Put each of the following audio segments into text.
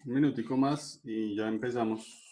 Un minutico más y ya empezamos.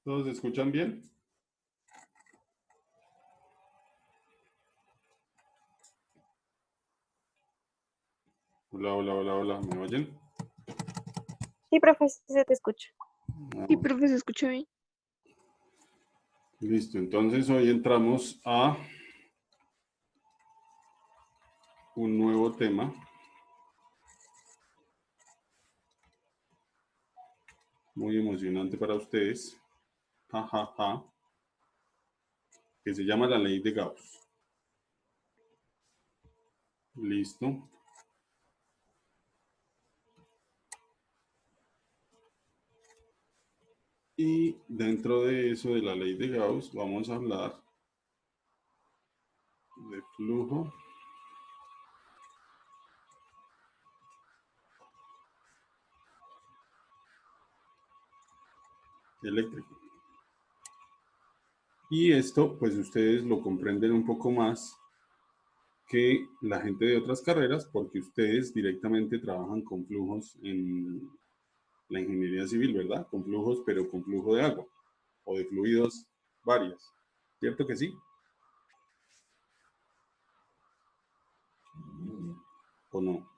¿Todos se escuchan bien? Hola, hola, hola, hola. ¿Me oyen? Sí, profe, sí se te escucha. Sí, profe, se escucha bien. Listo, entonces hoy entramos a un nuevo tema. Muy emocionante para ustedes. Ja, ja, ja. Que se llama la ley de Gauss. Listo. Y dentro de eso, de la ley de Gauss, vamos a hablar de flujo eléctrico. Y esto, pues ustedes lo comprenden un poco más que la gente de otras carreras, porque ustedes directamente trabajan con flujos en la ingeniería civil, ¿verdad? Con flujos, pero con flujo de agua o de fluidos varios. ¿Cierto que sí? ¿O no?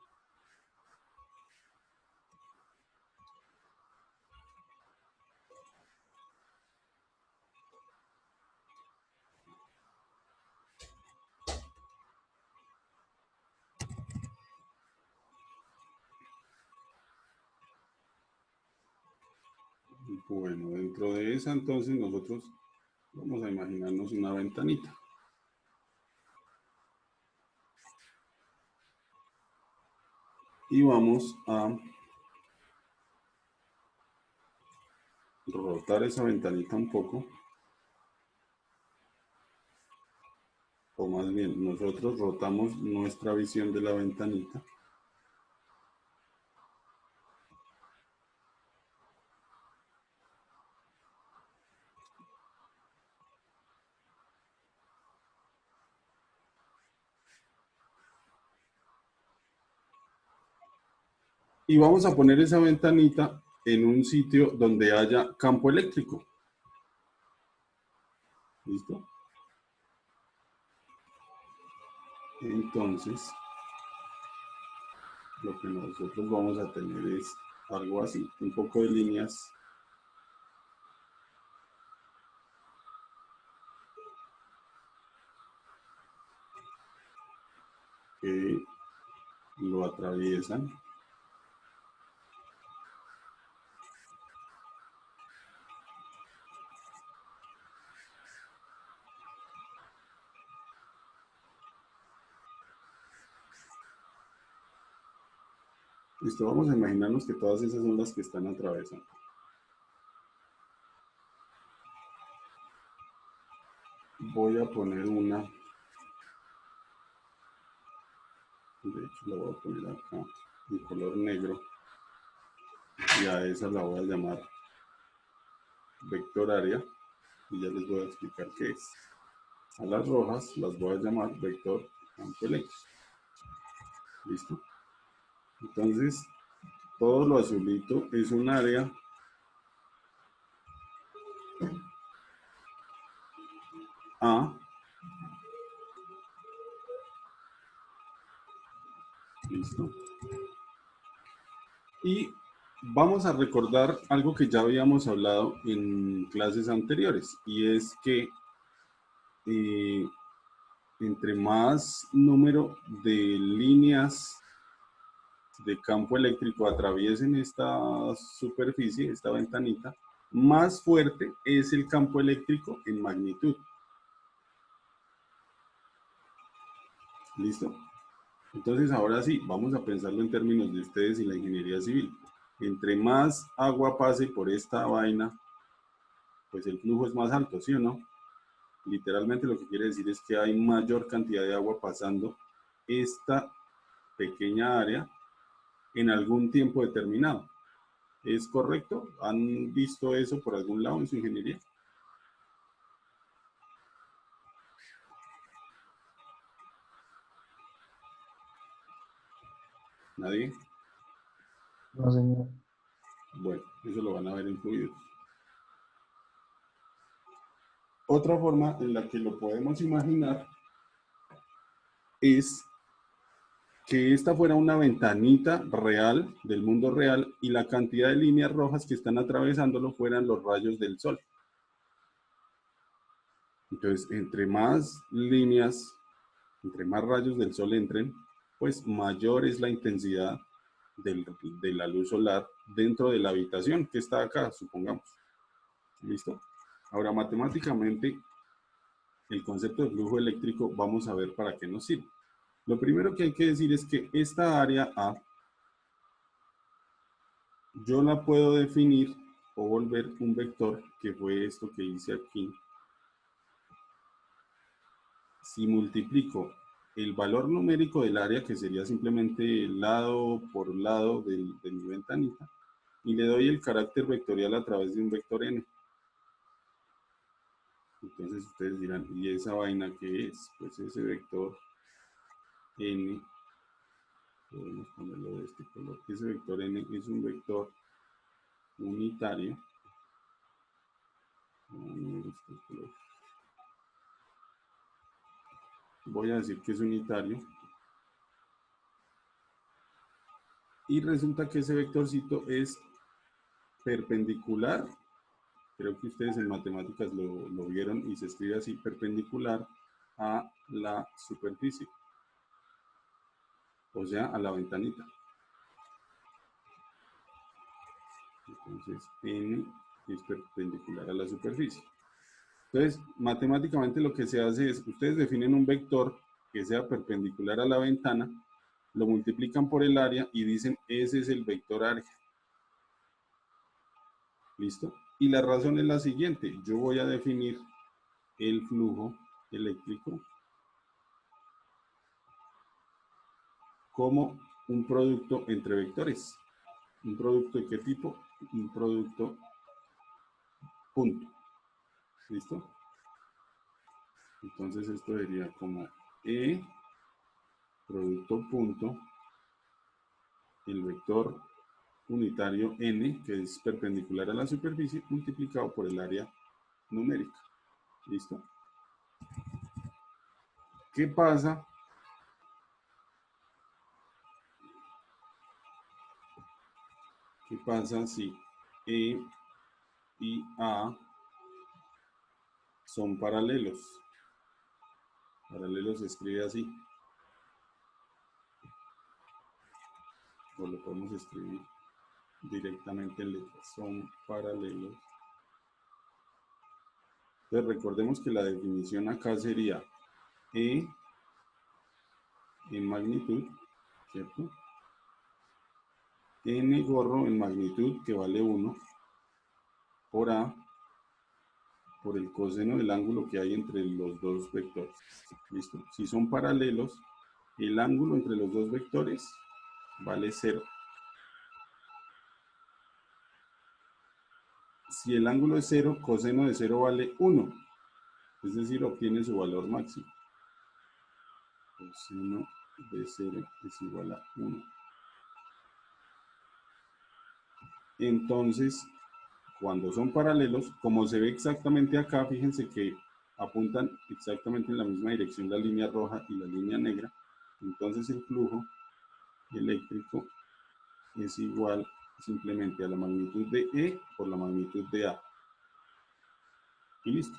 Bueno, dentro de esa entonces nosotros vamos a imaginarnos una ventanita. Y vamos a rotar esa ventanita un poco. O más bien, nosotros rotamos nuestra visión de la ventanita. Y vamos a poner esa ventanita en un sitio donde haya campo eléctrico. ¿Listo? Entonces, lo que nosotros vamos a tener es algo así, un poco de líneas que lo atraviesan. Listo, vamos a imaginarnos que todas esas son las que están atravesando. Voy a poner una, de hecho la voy a poner acá, en color negro, y a esa la voy a llamar vector área, y ya les voy a explicar qué es. A las rojas las voy a llamar vector campo eléctrico. ¿Listo? Entonces, todo lo azulito es un área A Listo. Y vamos a recordar algo que ya habíamos hablado en clases anteriores, y es que entre más número de líneas de campo eléctrico atraviesen esta superficie, esta ventanita, más fuerte es el campo eléctrico en magnitud. ¿Listo? Entonces ahora sí, vamos a pensarlo en términos de ustedes y la ingeniería civil. Entre más agua pase por esta vaina, pues el flujo es más alto, ¿sí o no? Literalmente lo que quiere decir es que hay mayor cantidad de agua pasando esta pequeña área en algún tiempo determinado. ¿Es correcto? ¿Han visto eso por algún lado en su ingeniería? ¿Nadie? No, señor. Bueno, eso lo van a ver en fluidos. Otra forma en la que lo podemos imaginar es que esta fuera una ventanita real del mundo real y la cantidad de líneas rojas que están atravesándolo fueran los rayos del sol. Entonces, entre más líneas, entre más rayos del sol entren, pues mayor es la intensidad de la luz solar dentro de la habitación que está acá, supongamos. ¿Listo? Ahora, matemáticamente, el concepto de flujo eléctrico, vamos a ver para qué nos sirve. Lo primero que hay que decir es que esta área A, yo la puedo definir o volver un vector, que fue esto que hice aquí. Si multiplico el valor numérico del área, que sería simplemente lado por lado de mi ventanita, y le doy el carácter vectorial a través de un vector n. Entonces ustedes dirán, ¿y esa vaina qué es? Pues ese vector n, podemos ponerlo de este color, ese vector n es un vector unitario. Voy a decir que es unitario. Y resulta que ese vectorcito es perpendicular. Creo que ustedes en matemáticas lo vieron y se escribe así, perpendicular a la superficie. O sea, a la ventanita. Entonces, n es perpendicular a la superficie. Entonces, matemáticamente lo que se hace es, ustedes definen un vector que sea perpendicular a la ventana, lo multiplican por el área y dicen, ese es el vector área. ¿Listo? Y la razón es la siguiente, yo voy a definir el flujo eléctrico como un producto entre vectores. ¿Un producto de qué tipo? Un producto punto. ¿Listo? Entonces esto sería como E, producto punto, el vector unitario n, que es perpendicular a la superficie, multiplicado por el área numérica. ¿Listo? ¿Qué pasa? ¿Qué pasa si E y A son paralelos? Paralelo se escribe así. O lo podemos escribir directamente en letras. Son paralelos. Entonces recordemos que la definición acá sería E en magnitud, ¿cierto? N gorro en magnitud, que vale 1, por A, por el coseno del ángulo que hay entre los dos vectores. ¿Listo? Si son paralelos, el ángulo entre los dos vectores vale 0. Si el ángulo es 0, coseno de 0 vale 1. Es decir, obtiene su valor máximo. Coseno de 0 es igual a 1. Entonces, cuando son paralelos, como se ve exactamente acá, fíjense que apuntan exactamente en la misma dirección la línea roja y la línea negra. Entonces el flujo eléctrico es igual simplemente a la magnitud de E por la magnitud de A. Y listo.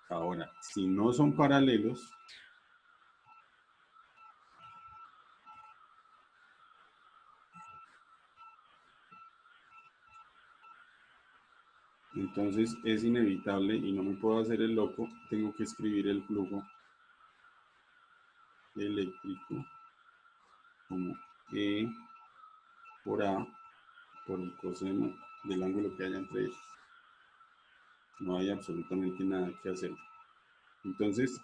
Ahora, si no son paralelos, entonces es inevitable y no me puedo hacer el loco, tengo que escribir el flujo eléctrico como E por A por el coseno del ángulo que haya entre ellos. No hay absolutamente nada que hacer. Entonces,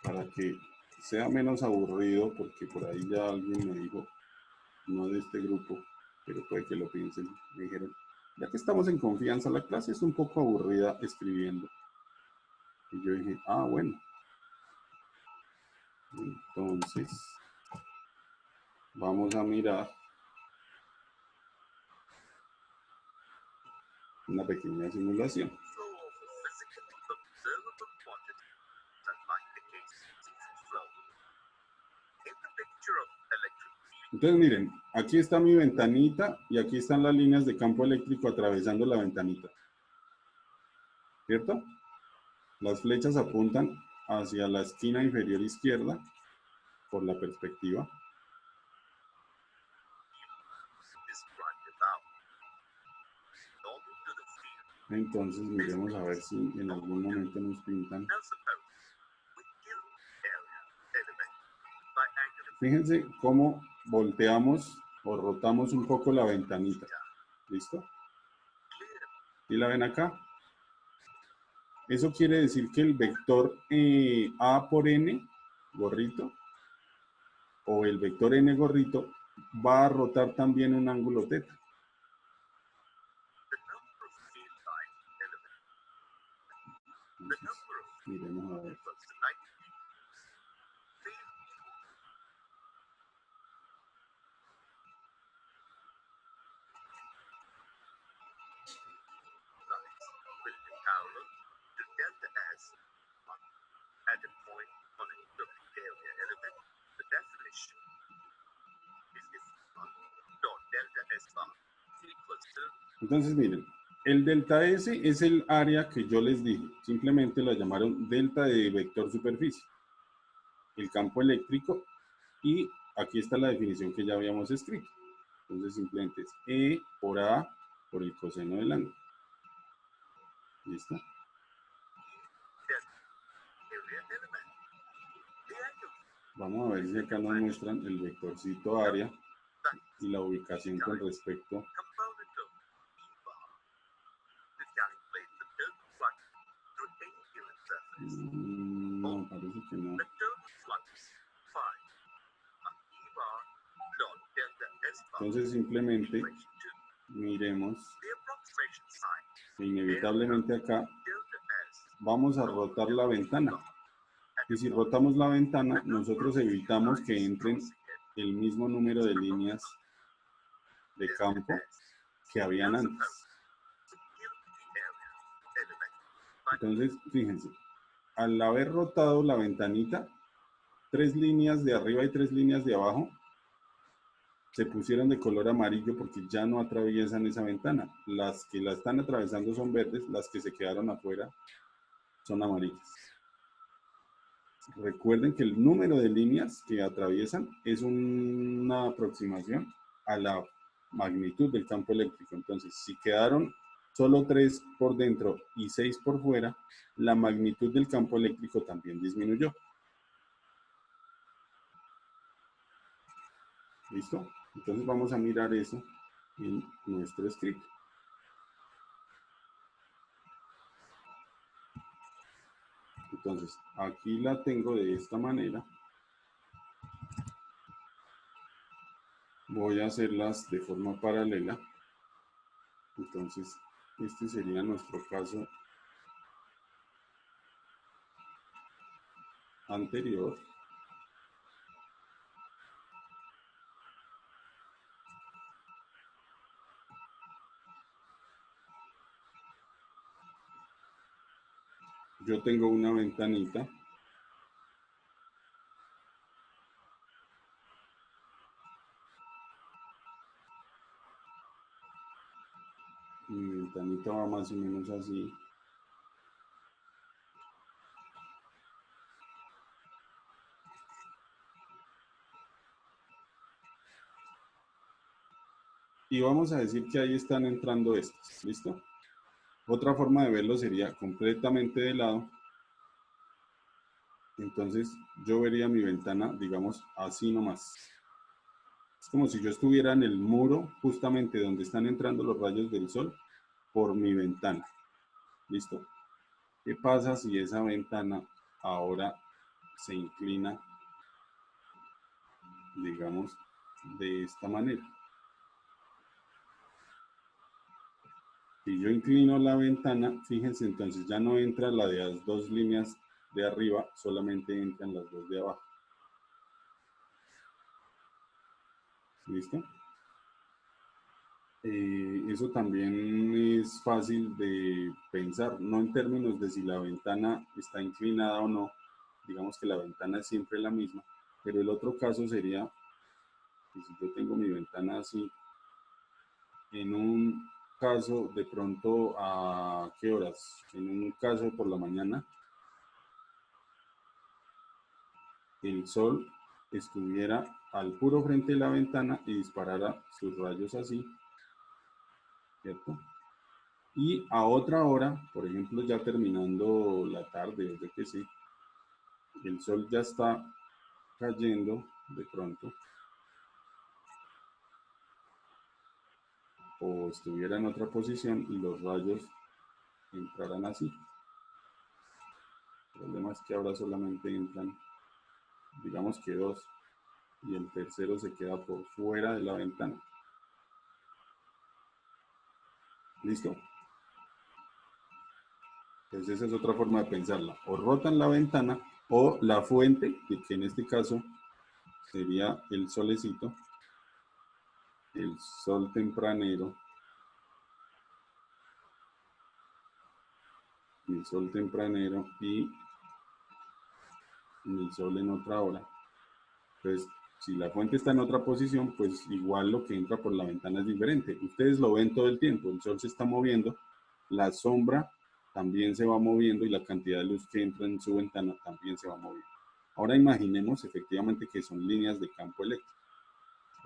para que sea menos aburrido, porque por ahí ya alguien me dijo, no de este grupo, pero puede que lo piensen, me dijeron, ya que estamos en confianza, la clase es un poco aburrida escribiendo. Y yo dije, ah, bueno. Entonces, vamos a mirar una pequeña simulación. Entonces miren, aquí está mi ventanita y aquí están las líneas de campo eléctrico atravesando la ventanita. ¿Cierto? Las flechas apuntan hacia la esquina inferior izquierda por la perspectiva. Entonces miremos a ver si en algún momento nos pintan. Fíjense cómo volteamos o rotamos un poco la ventanita. ¿Listo? ¿Y la ven acá? Eso quiere decir que el vector A por N, gorrito, o el vector N gorrito, va a rotar también un ángulo teta. Entonces, miremos a ver. Entonces, miren, el delta S es el área que yo les dije. Simplemente la llamaron delta de vector superficie. El campo eléctrico, y aquí está la definición que ya habíamos escrito. Entonces, simplemente es E por A por el coseno del ángulo. ¿Listo? Vamos a ver si acá nos muestran el vectorcito área y la ubicación con respecto. No, parece que no. Entonces simplemente miremos que inevitablemente acá vamos a rotar la ventana. Y si rotamos la ventana, nosotros evitamos que entren el mismo número de líneas de campo que habían antes. Entonces, fíjense, al haber rotado la ventanita, 3 líneas de arriba y 3 líneas de abajo se pusieron de color amarillo porque ya no atraviesan esa ventana. Las que la están atravesando son verdes, las que se quedaron afuera son amarillas. Recuerden que el número de líneas que atraviesan es una aproximación a la magnitud del campo eléctrico. Entonces, si quedaron solo 3 por dentro y 6 por fuera, la magnitud del campo eléctrico también disminuyó. ¿Listo? Entonces vamos a mirar eso en nuestro escrito. Entonces, aquí la tengo de esta manera. Voy a hacerlas de forma paralela. Entonces, este sería nuestro caso anterior. yo tengo una ventanita. Mi ventanita va más o menos así. Y vamos a decir que ahí están entrando estas, ¿listo? Otra forma de verlo sería completamente de lado. Entonces yo vería mi ventana, digamos, así nomás. Es como si yo estuviera en el muro, justamente donde están entrando los rayos del sol, por mi ventana. ¿Listo? ¿Qué pasa si esa ventana ahora se inclina, digamos, de esta manera? Si yo inclino la ventana, fíjense, entonces ya no entra la de las dos líneas de arriba, solamente entran las dos de abajo. ¿Listo? Eso también es fácil de pensar, no en términos de si la ventana está inclinada o no, digamos que la ventana es siempre la misma, pero el otro caso sería que si yo tengo mi ventana así, en un caso de pronto a ¿qué horas? En un caso por la mañana, el sol estuviera al puro frente de la ventana y disparara sus rayos así, ¿cierto? Y a otra hora, por ejemplo, ya terminando la tarde, o yo qué sé, el sol ya está cayendo de pronto, o estuviera en otra posición y los rayos entraran así. El problema es que ahora solamente entran, digamos que dos, y el tercero se queda por fuera de la ventana. ¿Listo? Entonces esa es otra forma de pensarla. O rotan la ventana o la fuente, que en este caso sería el solecito, el sol tempranero, el sol tempranero y el sol en otra hora. Entonces, si la fuente está en otra posición, pues igual lo que entra por la ventana es diferente. Ustedes lo ven todo el tiempo, el sol se está moviendo, la sombra también se va moviendo y la cantidad de luz que entra en su ventana también se va moviendo. Ahora imaginemos efectivamente que son líneas de campo eléctrico.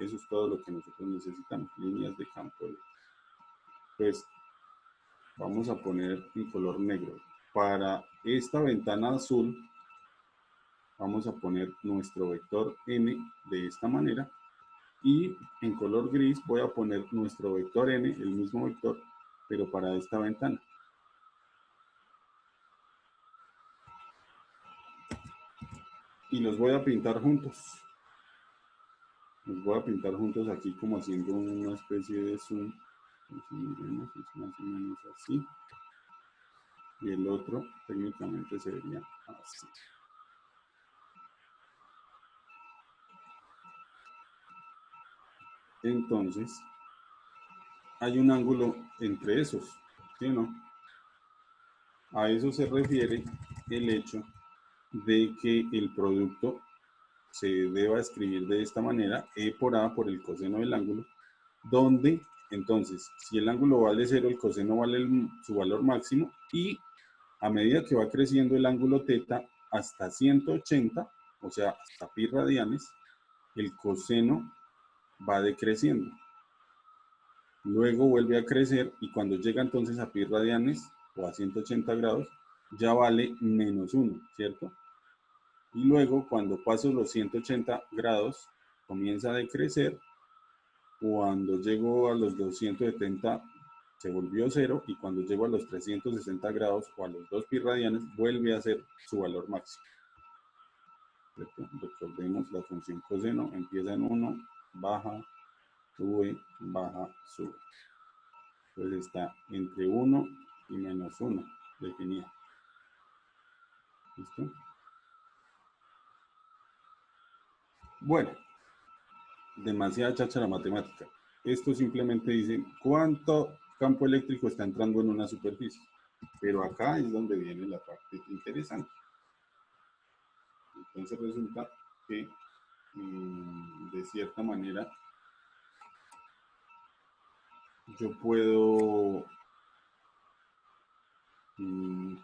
Eso es todo lo que nosotros necesitamos, líneas de campo eléctrico. Pues vamos a poner en color negro. Para esta ventana azul, vamos a poner nuestro vector n de esta manera. Y en color gris voy a poner nuestro vector n, el mismo vector, pero para esta ventana. Y los voy a pintar juntos. Los voy a pintar juntos aquí como haciendo una especie de zoom. Entonces, es más o menos así. Y el otro técnicamente sería así. Entonces, hay un ángulo entre esos, ¿sí o no? A eso se refiere el hecho de que el producto se deba escribir de esta manera, E por A por el coseno del ángulo, donde entonces, si el ángulo vale 0, el coseno vale su valor máximo, y a medida que va creciendo el ángulo θ hasta 180, o sea, hasta pi radianes, el coseno va decreciendo. Luego vuelve a crecer y cuando llega entonces a pi radianes o a 180 grados, ya vale menos 1, ¿cierto? Y luego cuando paso los 180 grados, comienza a decrecer. Cuando llego a los 270 se volvió 0 y cuando llego a los 360 grados o a los 2 pi radianes vuelve a ser su valor máximo. Recordemos la función coseno, empieza en 1, baja, sube, baja, sube. Entonces está entre 1 y menos 1 definida. ¿Listo? Bueno, demasiada cháchara matemática. Esto simplemente dice cuánto campo eléctrico está entrando en una superficie. Pero acá es donde viene la parte interesante. Entonces resulta que de cierta manera yo puedo,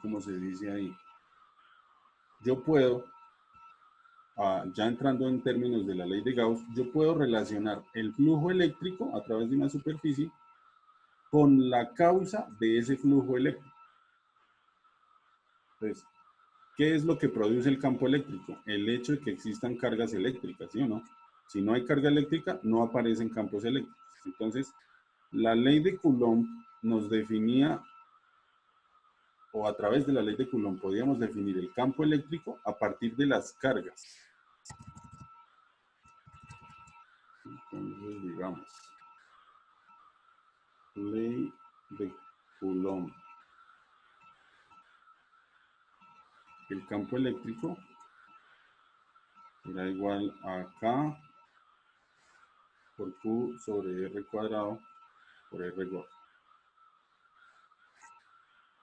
¿cómo se dice ahí? Yo puedo, ya entrando en términos de la ley de Gauss, yo puedo relacionar el flujo eléctrico a través de una superficie con la causa de ese flujo eléctrico. Entonces, ¿qué es lo que produce el campo eléctrico? El hecho de que existan cargas eléctricas, ¿sí o no? Si no hay carga eléctrica, no aparecen campos eléctricos. Entonces, la ley de Coulomb nos definía, o a través de la ley de Coulomb podíamos definir el campo eléctrico a partir de las cargas. Entonces, digamos, ley de Coulomb. El campo eléctrico era igual a K por Q sobre R cuadrado por R gordo.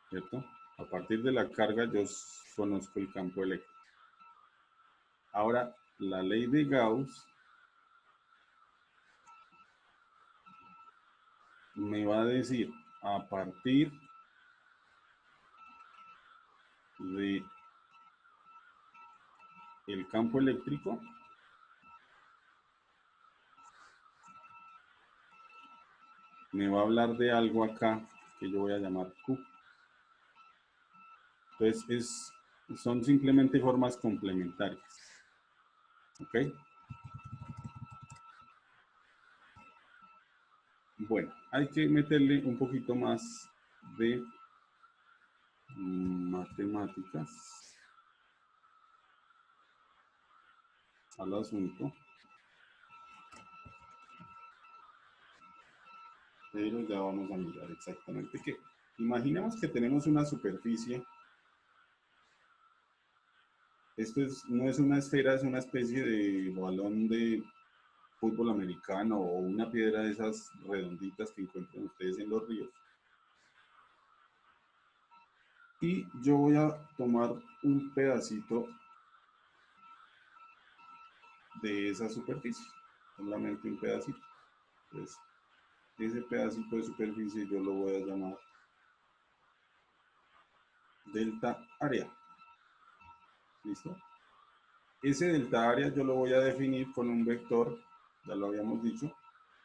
¿Cierto? A partir de la carga yo conozco el campo eléctrico. Ahora, la ley de Gauss me va a decir a partir de el campo eléctrico me va a hablar de algo acá que yo voy a llamar Q. Entonces son simplemente formas complementarias. ¿Ok? Bueno, hay que meterle un poquito más de matemáticas al asunto. Pero ya vamos a mirar exactamente qué. Imaginemos que tenemos una superficie. Esto no es una esfera, es una especie de balón de fútbol americano o una piedra de esas redonditas que encuentran ustedes en los ríos. Y yo voy a tomar un pedacito de esa superficie, solamente un pedacito. Entonces, ese pedacito de superficie yo lo voy a llamar delta área. ¿Listo? Ese delta área yo lo voy a definir con un vector, ya lo habíamos dicho,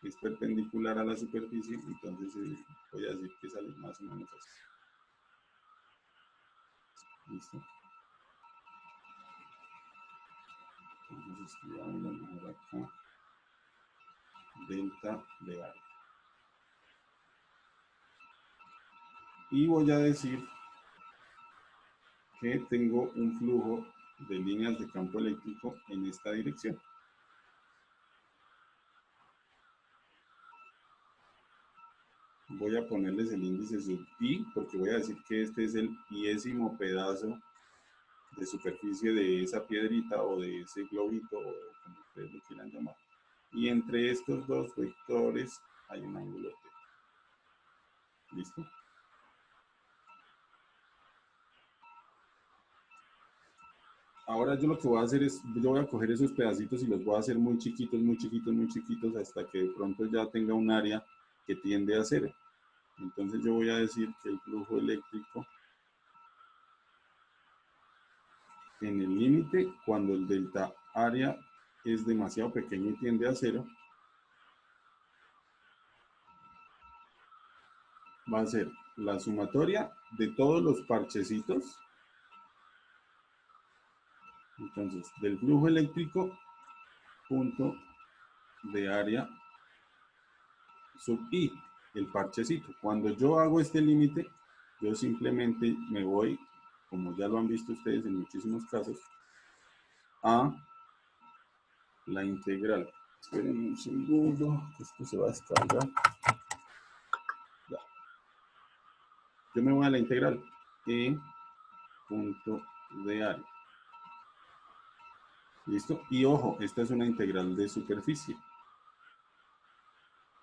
que es perpendicular a la superficie, entonces voy a decir que sale más o menos así. ¿Listo? Entonces escribamos mejor acá, delta de área. Y voy a decir que tengo un flujo de líneas de campo eléctrico en esta dirección. Voy a ponerles el índice sub i, porque voy a decir que este es el iésimo pedazo de superficie de esa piedrita o de ese globito, o como ustedes lo quieran llamar. Y entre estos dos vectores hay un ángulo T. ¿Listo? Ahora yo lo que voy a hacer es, yo voy a coger esos pedacitos y los voy a hacer muy chiquitos, muy chiquitos, muy chiquitos, hasta que de pronto ya tenga un área que tiende a cero. Entonces yo voy a decir que el flujo eléctrico en el límite, cuando el delta área es demasiado pequeño y tiende a cero, va a ser la sumatoria de todos los parchecitos. Entonces, del flujo eléctrico, punto de área sub i, el parchecito. Cuando yo hago este límite, yo simplemente me voy, como ya lo han visto ustedes en muchísimos casos, a la integral. Esperen un segundo, que esto se va a descargar. Ya. Yo me voy a la integral e punto de área. ¿Listo? Y ojo, esta es una integral de superficie.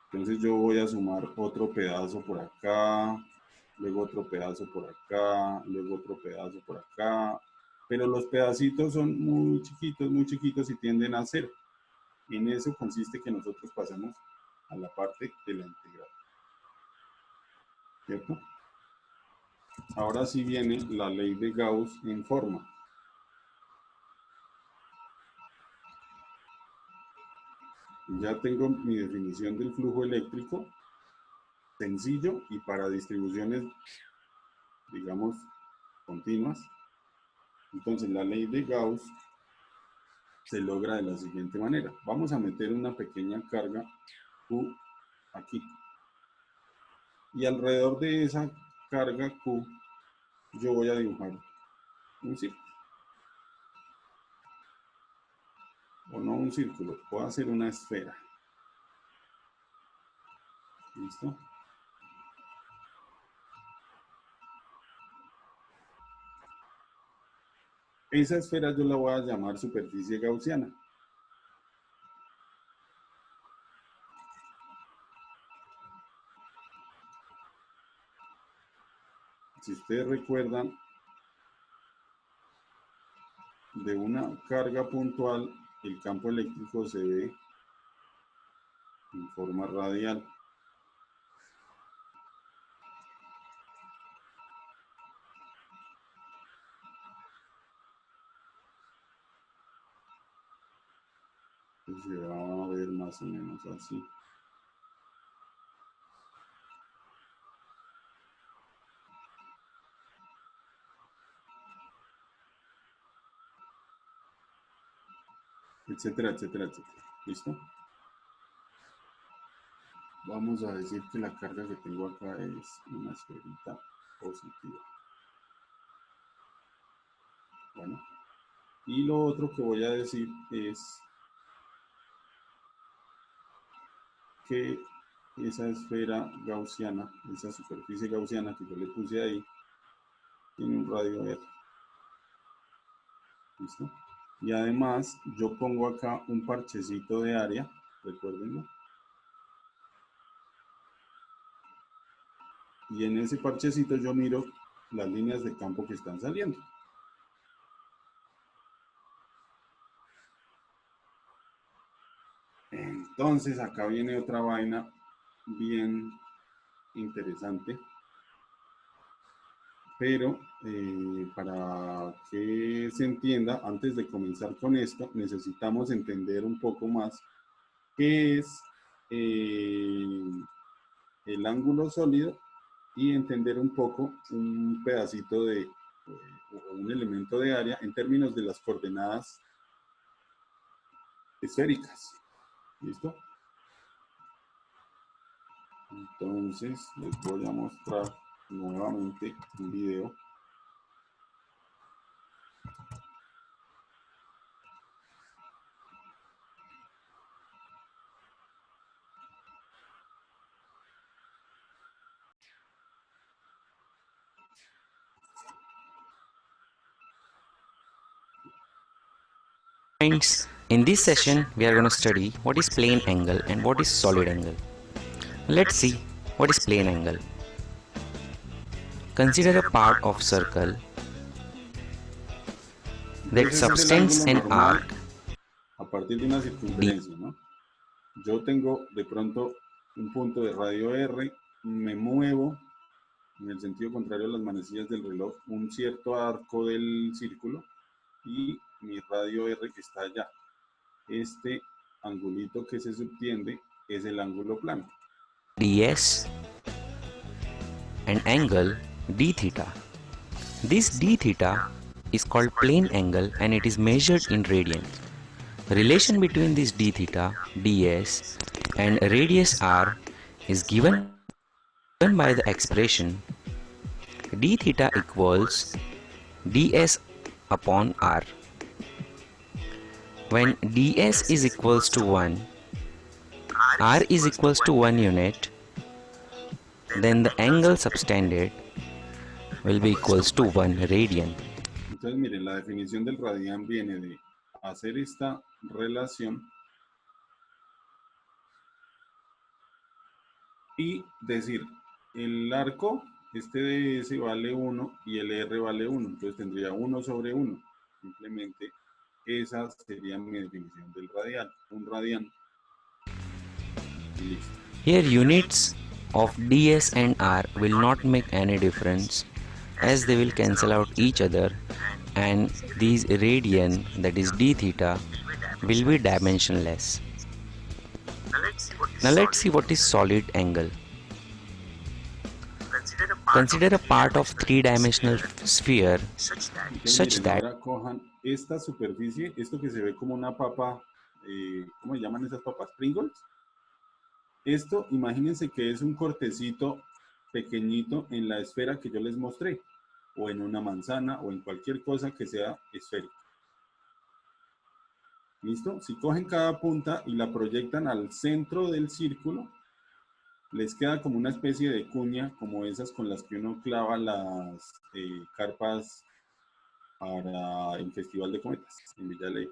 Entonces yo voy a sumar otro pedazo por acá, luego otro pedazo por acá, luego otro pedazo por acá, pero los pedacitos son muy chiquitos y tienden a cero. En eso consiste que nosotros pasamos a la parte de la integral, ¿cierto? Ahora sí viene la ley de Gauss en forma. Ya tengo mi definición del flujo eléctrico, sencillo y para distribuciones, digamos, continuas. Entonces la ley de Gauss se logra de la siguiente manera. Vamos a meter una pequeña carga Q aquí. Y alrededor de esa carga Q, yo voy a dibujar un círculo. O no un círculo, puedo hacer una esfera. ¿Listo? Esa esfera yo la voy a llamar superficie gaussiana. Si ustedes recuerdan, de una carga puntual, el campo eléctrico se ve en forma radial. Se va a ver más o menos así. Etcétera, etcétera, etcétera. ¿Listo? Vamos a decir que la carga que tengo acá es una esferita positiva. Bueno, y lo otro que voy a decir es que esa esfera gaussiana, esa superficie gaussiana que yo le puse ahí, tiene un radio R. ¿Listo? Y además yo pongo acá un parchecito de área, recuérdenlo. Y en ese parchecito yo miro las líneas de campo que están saliendo. Entonces acá viene otra vaina bien interesante. Pero para que se entienda, antes de comenzar con esto, necesitamos entender un poco más qué es el ángulo sólido y entender un poco un pedacito de un elemento de área en términos de las coordenadas esféricas. ¿Listo? Entonces les voy a mostrar nuevamente un video. Friends, in this session we are going to study what is plane angle and what is solid angle. Let's see what is plane angle. Consider a part of circle that subtends an arc a partir de una circunferencia, ¿no? Yo tengo de pronto un punto de radio R, me muevo en el sentido contrario a las manecillas del reloj, un cierto arco del círculo y mi radio R que está allá. Este angulito que se subtiende es el ángulo plano. ds and angle d theta. This d theta is called plane angle and it is measured in radians. The relation between this d theta, ds and radius r is given by the expression d theta equals ds upon r. When ds is equals to 1, r is equals to 1 unit, then the angle subtended will be equals to 1 radian. Entonces miren, la definición del radian viene de hacer esta relación y decir el arco este ds vale 1 y el r vale 1, entonces tendría 1 sobre 1. Simplemente esa sería mi definición del radian, un radian. Y listo. Here units of ds and r will not make any difference as they will cancel out each other, and these radian, that is d theta, will be dimensionless. Now let's see what is solid angle. Consider a part of three-dimensional sphere Entonces, such miren, that ahora cojan esta superficie, esto que se ve como una papa, ¿cómo se llaman esas papas? Pringles. Esto, imagínense que es un cortecito pequeñito en la esfera que yo les mostré, o en una manzana, o en cualquier cosa que sea esférica. ¿Listo? Si cogen cada punta y la proyectan al centro del círculo, les queda como una especie de cuña, como esas con las que uno clava las carpas para el Festival de Cometas en Villa Ley.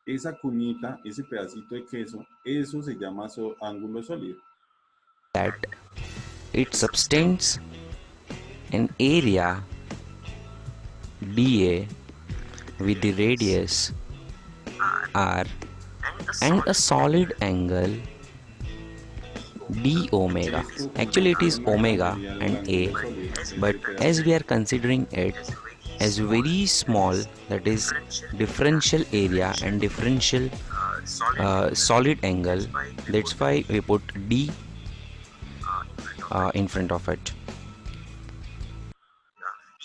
Esa cuñita, ese pedacito de queso, eso se llama ángulo sólido. it subtends an area dA with the radius r and a solid angle d omega. Actually it is omega and a, but as we are considering it as very small, that is differential area and differential solid angle, that's why we put d in front of it.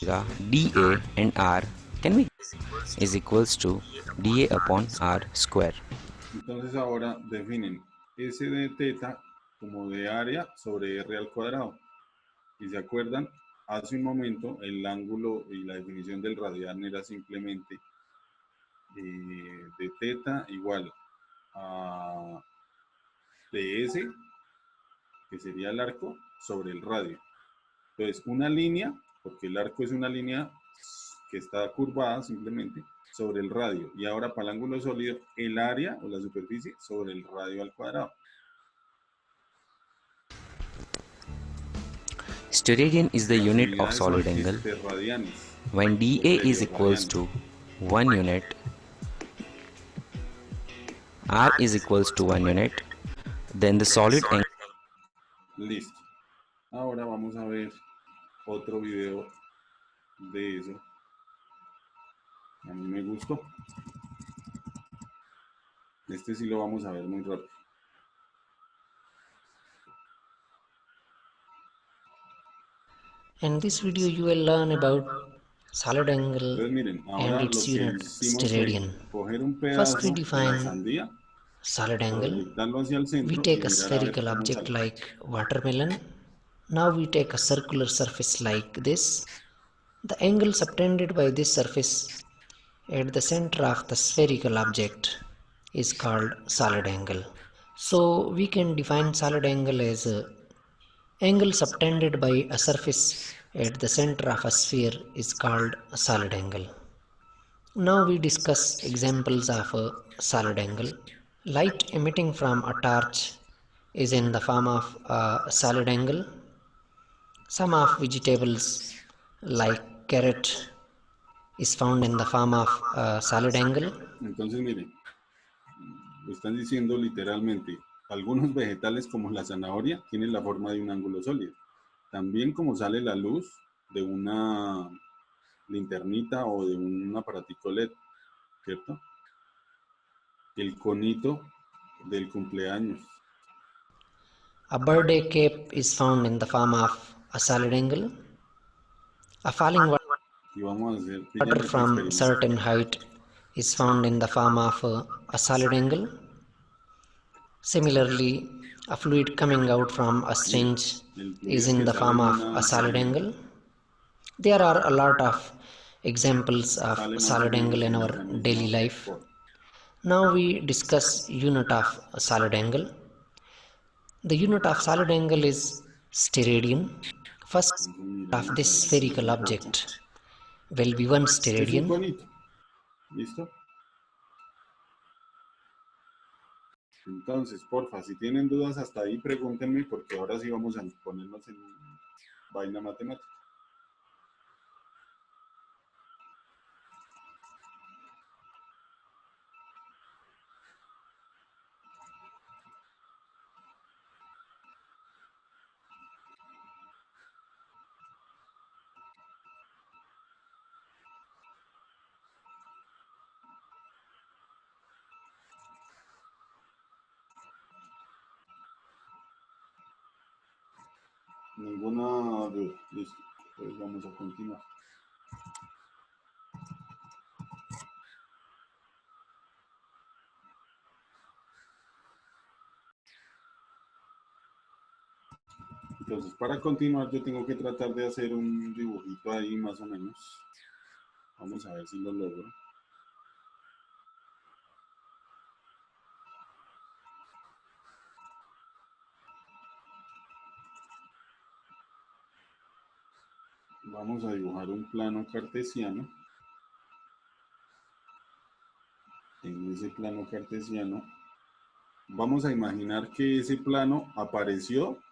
dA and r can be is equals to dA upon r square. Entonces ahora definen S de teta como de área sobre R al cuadrado. Y se acuerdan, hace un momento el ángulo y la definición del radian era simplemente de teta igual a ds, que sería el arco, sobre el radio. Entonces, una línea, porque el arco es una línea que está curvada simplemente sobre el radio. Y ahora para el ángulo sólido, el área o la superficie sobre el radio al cuadrado. Steradian is the Las unit of unidades solid son angle. esterradianes. When dA is equals to 1 unit, r is equals to 1 unit, then the solid angle. Listo. Ahora vamos a ver otro video de eso. A mí me gustó. Este sí lo vamos a ver muy rápido. In this video you will learn about solid angle Entonces miren, and ahora lo its que unit hicimos fue steradian. coger un First we pedazo de la define sandía, solid angle. proyectarlo hacia el We centro y take a mirar a ver spherical cómo object sale. like watermelon. Now we take a circular surface like this. The angle subtended by this surface at the center of the spherical object is called solid angle. So we can define solid angle as a angle subtended by a surface at the center of a sphere is called a solid angle. Now we discuss examples of a solid angle. Light emitting from a torch is in the form of a solid angle. Some of vegetables like carrot is found in the form of a solid angle. Entonces miren, lo están diciendo literalmente. Algunos vegetales como la zanahoria tienen la forma de un ángulo sólido. También como sale la luz de una linternita o de un aparatico LED, ¿cierto? El conito del cumpleaños. A birthday cake is found in the form of a solid angle. A falling Y vamos a hacer water from certain height is found in the form of a solid angle. Similarly, a fluid coming out from a syringe is in the form of a solid angle. There are a lot of examples of solid angle in our daily life. Now we discuss unit of a solid angle. The unit of solid angle is steradian. First of this spherical object will be 1 Es un steradian. conito. ¿Listo? Entonces, porfa, si tienen dudas hasta ahí, pregúntenme porque ahora sí vamos a ponernos vaina matemática. Ninguna duda. Listo. Pues vamos a continuar. Entonces, para continuar, yo tengo que tratar de hacer un dibujito ahí más o menos. Vamos a ver si lo logro. Vamos a dibujar un plano cartesiano. En ese plano cartesiano, vamos a imaginar que ese plano apareció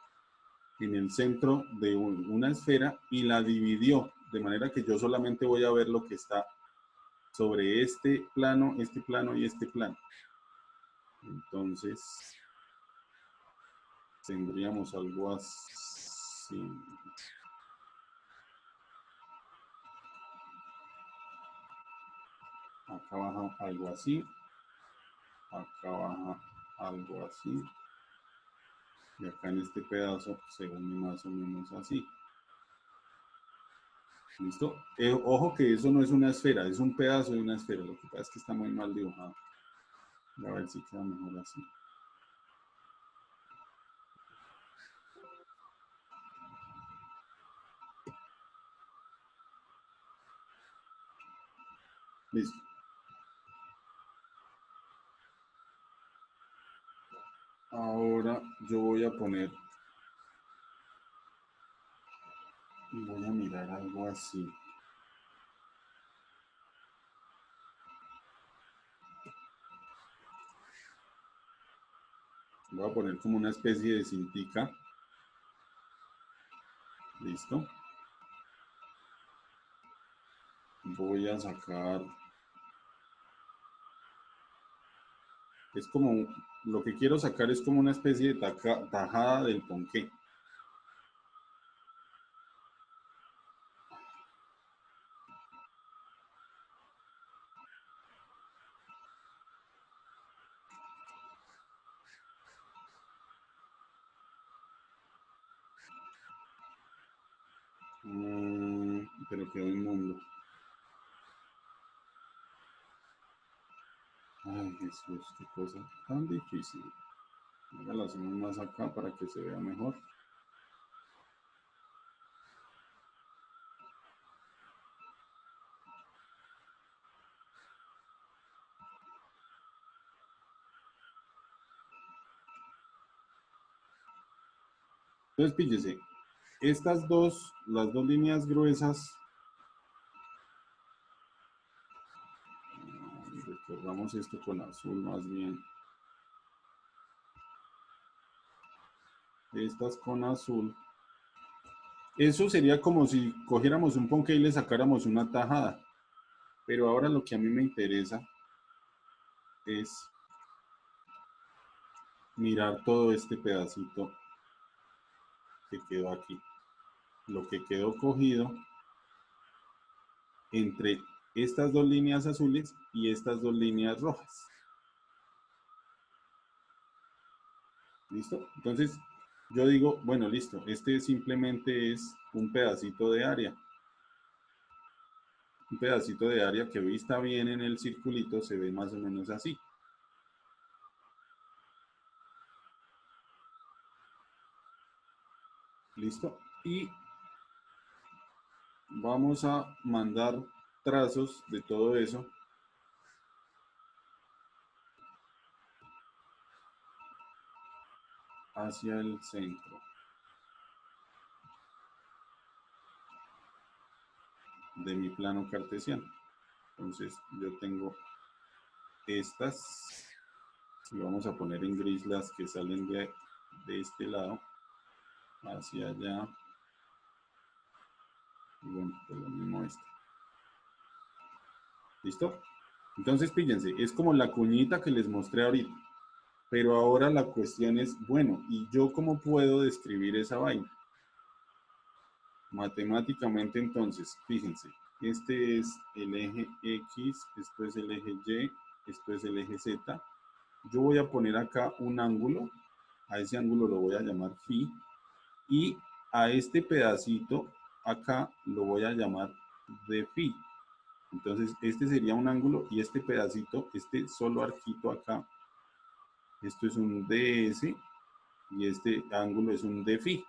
en el centro de una esfera y la dividió, de manera que yo solamente voy a ver lo que está sobre este plano y este plano. Entonces, tendríamos algo así. Acá baja algo así. Acá baja algo así. Y acá en este pedazo se une más o menos así. ¿Listo? Ojo que eso no es una esfera, es un pedazo de una esfera. Lo que pasa es que está muy mal dibujado. A ver si queda mejor así. Listo. Ahora yo voy a poner, voy a mirar algo así. Voy a poner como una especie de cintica. Listo. Voy a sacar, es como, lo que quiero sacar es como una especie de tajada del ponqué. Pero quedó inmundo. Ay, Jesús, qué cosa tan difícil. Ahora la hacemos más acá para que se vea mejor. Entonces, píllese, estas dos, las dos líneas gruesas, recorramos esto con azul más bien. Estas con azul. Eso sería como si cogiéramos un ponqué y le sacáramos una tajada. Pero ahora lo que a mí me interesa es mirar todo este pedacito que quedó aquí. Lo que quedó cogido entre estas dos líneas azules y estas dos líneas rojas. ¿Listo? Entonces, yo digo, bueno, listo, este simplemente es un pedacito de área. Un pedacito de área que vista bien en el circulito se ve más o menos así. ¿Listo? Y vamos a mandar trazos de todo eso hacia el centro de mi plano cartesiano. Entonces yo tengo estas, y vamos a poner en gris las que salen de este lado hacia allá, Y bueno, pues lo mismo este. ¿Listo? Entonces, fíjense, es como la cuñita que les mostré ahorita. Pero ahora la cuestión es, bueno, ¿y yo cómo puedo describir esa vaina? Matemáticamente, entonces, fíjense, este es el eje X, esto es el eje Y, esto es el eje Z. Yo voy a poner acá un ángulo, a ese ángulo lo voy a llamar phi, y a este pedacito acá lo voy a llamar d phi. Entonces, este sería un ángulo y este pedacito, este solo arquito acá, esto es un ds y este ángulo es un d phi.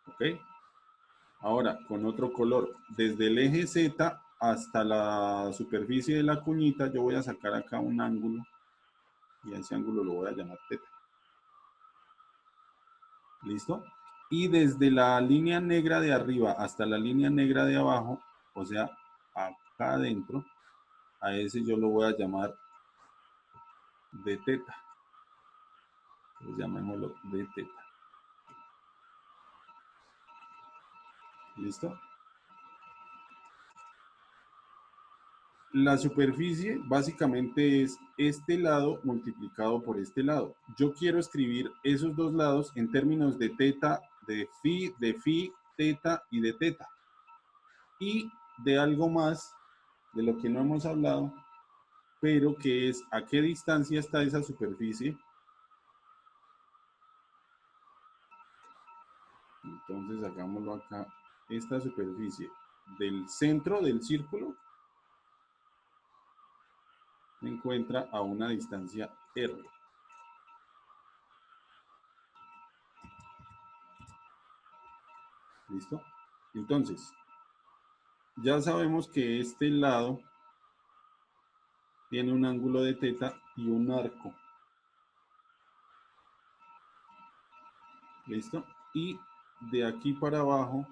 ¿Ok? Ahora, con otro color, desde el eje Z hasta la superficie de la cuñita, yo voy a sacar acá un ángulo y a ese ángulo lo voy a llamar teta. ¿Listo? Y desde la línea negra de arriba hasta la línea negra de abajo, o sea, acá adentro, a ese yo lo voy a llamar de teta. Pues llamémoslo de teta. ¿Listo? La superficie básicamente es este lado multiplicado por este lado. Yo quiero escribir esos dos lados en términos de teta, de phi, teta y de teta. Y de algo más, de lo que no hemos hablado, pero que es a qué distancia está esa superficie. Entonces hagámoslo acá. Esta superficie del centro del círculo se encuentra a una distancia R. ¿Listo? Entonces, ya sabemos que este lado tiene un ángulo de teta y un arco. ¿Listo? Y de aquí para abajo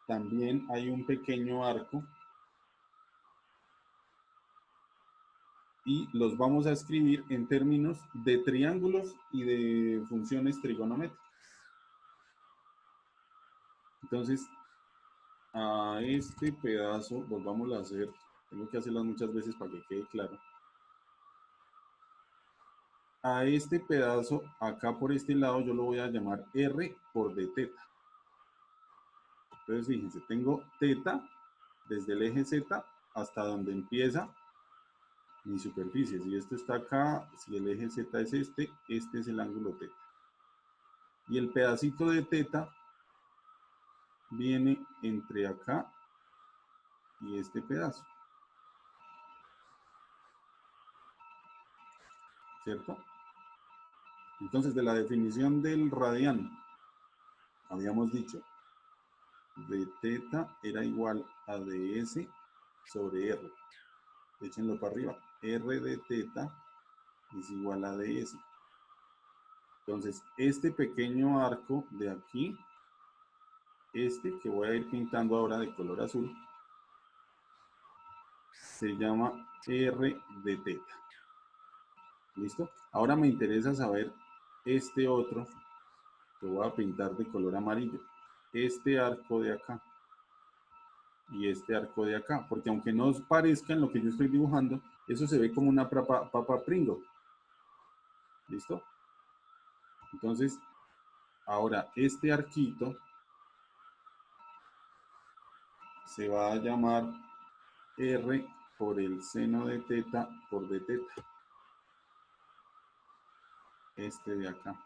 también hay un pequeño arco. Y los vamos a escribir en términos de triángulos y de funciones trigonométricas. Entonces, a este pedazo, volvamos a hacer, tengo que hacerlas muchas veces para que quede claro. A este pedazo, acá por este lado, yo lo voy a llamar R por d teta. Entonces, fíjense, tengo teta desde el eje Z hasta donde empieza mi superficie. Si esto está acá, si el eje Z es este es el ángulo teta. Y el pedacito de teta viene entre acá y este pedazo. ¿Cierto? Entonces, de la definición del radiano, habíamos dicho, de teta era igual a ds sobre r. Échenlo para arriba. R de teta es igual a ds. Entonces, este pequeño arco de aquí, este que voy a ir pintando ahora de color azul, se llama R de teta. ¿Listo? Ahora me interesa saber este otro que voy a pintar de color amarillo. Este arco de acá y este arco de acá, porque aunque no os parezca en lo que yo estoy dibujando, eso se ve como una papa Pringle. ¿Listo? Entonces, ahora este arquito se va a llamar R por el seno de teta por d teta. Este de acá.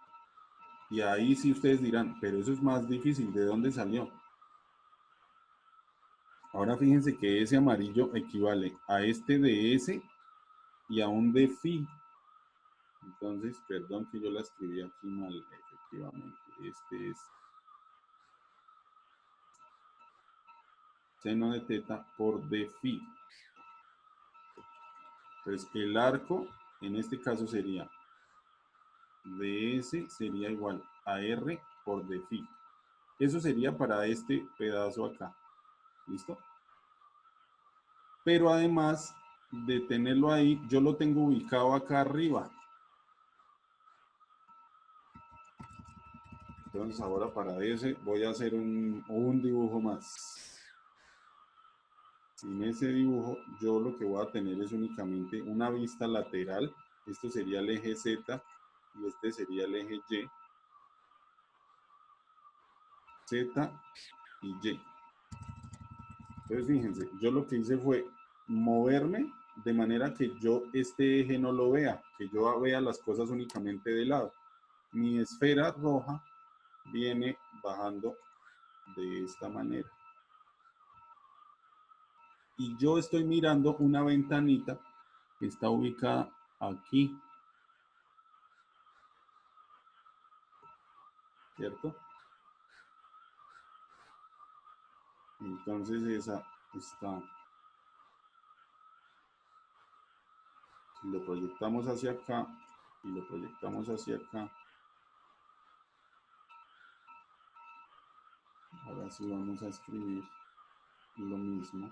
Y ahí sí ustedes dirán, pero eso es más difícil, ¿de dónde salió? Ahora fíjense que ese amarillo equivale a este de S y a un de phi. Entonces, perdón que yo la escribí aquí mal, efectivamente. Este es seno de teta por d phi. Entonces, el arco, en este caso sería ds sería igual a r por d phi. Eso sería para este pedazo acá. ¿Listo? Pero además de tenerlo ahí, yo lo tengo ubicado acá arriba. Entonces ahora para ese voy a hacer un dibujo más. En ese dibujo yo lo que voy a tener es únicamente una vista lateral. Esto sería el eje Z y este sería el eje Y. Z y Y. Entonces fíjense, yo lo que hice fue moverme de manera que yo este eje no lo vea, que yo vea las cosas únicamente de lado. Mi esfera roja viene bajando de esta manera. Y yo estoy mirando una ventanita que está ubicada aquí. ¿Cierto? Entonces esa está. Si lo proyectamos hacia acá y lo proyectamos hacia acá. Ahora sí vamos a escribir lo mismo.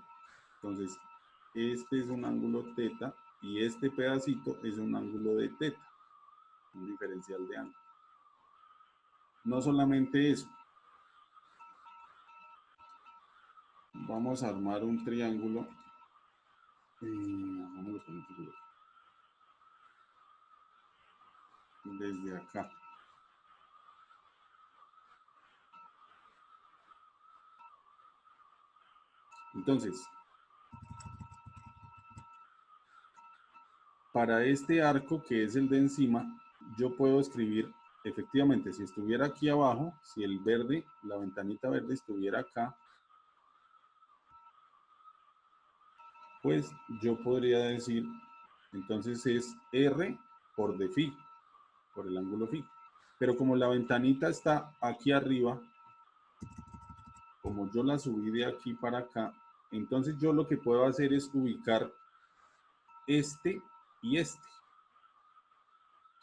Entonces, este es un ángulo teta y este pedacito es un ángulo de teta, un diferencial de ángulo. No solamente eso, vamos a armar un triángulo. Vamos a poner desde acá. Entonces, para este arco que es el de encima, yo puedo escribir, efectivamente, si estuviera aquí abajo, si el verde, la ventanita verde estuviera acá, pues yo podría decir, entonces es R por de phi, por el ángulo phi. Pero como la ventanita está aquí arriba, como yo la subí de aquí para acá, entonces yo lo que puedo hacer es ubicar este y este.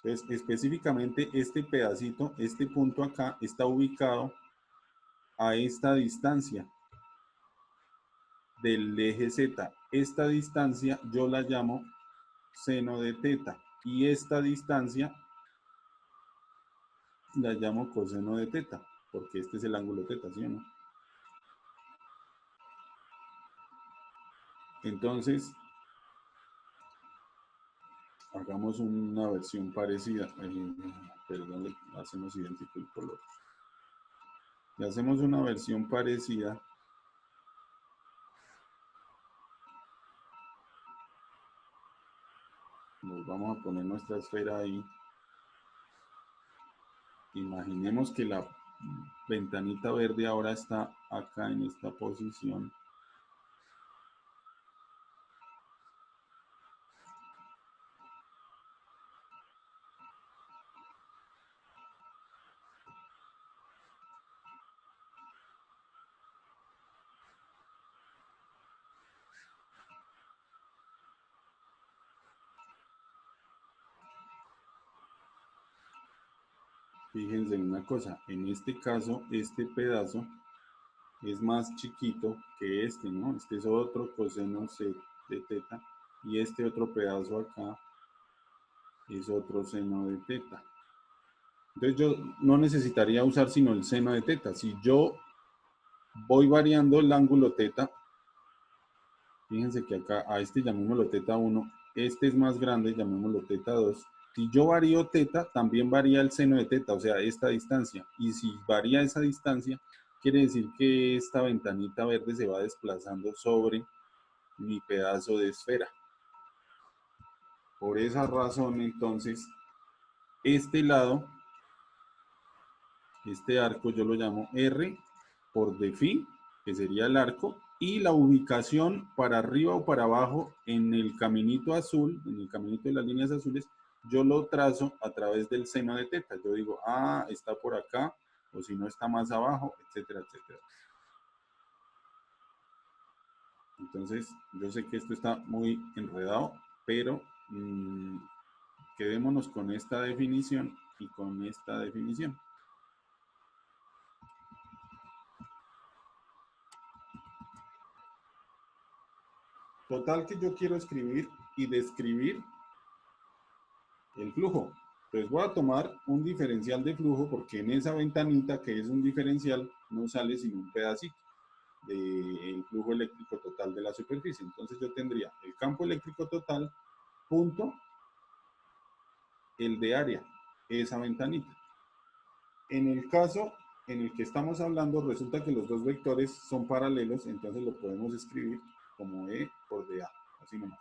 Entonces, específicamente este pedacito, este punto acá, está ubicado a esta distancia del eje Z. Esta distancia yo la llamo seno de teta y esta distancia la llamo coseno de teta, porque este es el ángulo teta, ¿sí o no? Entonces, hagamos una versión parecida. Perdón, le hacemos idéntico el color. Le hacemos una versión parecida. Nos vamos a poner nuestra esfera ahí. Imaginemos que la ventanita verde ahora está acá en esta posición. Fíjense en una cosa, en este caso, este pedazo es más chiquito que este, ¿no? Este es otro coseno de teta y este otro pedazo acá es otro seno de teta. Entonces yo no necesitaría usar sino el seno de teta. Si yo voy variando el ángulo teta, fíjense que acá a este llamémoslo teta 1, este es más grande, llamémoslo teta 2. Si yo varío teta, también varía el seno de teta, o sea, esta distancia. Y si varía esa distancia, quiere decir que esta ventanita verde se va desplazando sobre mi pedazo de esfera. Por esa razón, entonces, este lado, este arco yo lo llamo R por de phi, que sería el arco, y la ubicación para arriba o para abajo en el caminito azul, en el caminito de las líneas azules, yo lo trazo a través del seno de teta. Yo digo, ah, está por acá, o si no está más abajo, etcétera, etcétera. Entonces, yo sé que esto está muy enredado, pero quedémonos con esta definición y con esta definición. Total que yo quiero escribir y describir el flujo. Entonces voy a tomar un diferencial de flujo porque en esa ventanita que es un diferencial no sale sino un pedacito del flujo eléctrico total de la superficie. Entonces yo tendría el campo eléctrico total punto el de área, esa ventanita. En el caso en el que estamos hablando, resulta que los dos vectores son paralelos, entonces lo podemos escribir como E por dA, así nomás.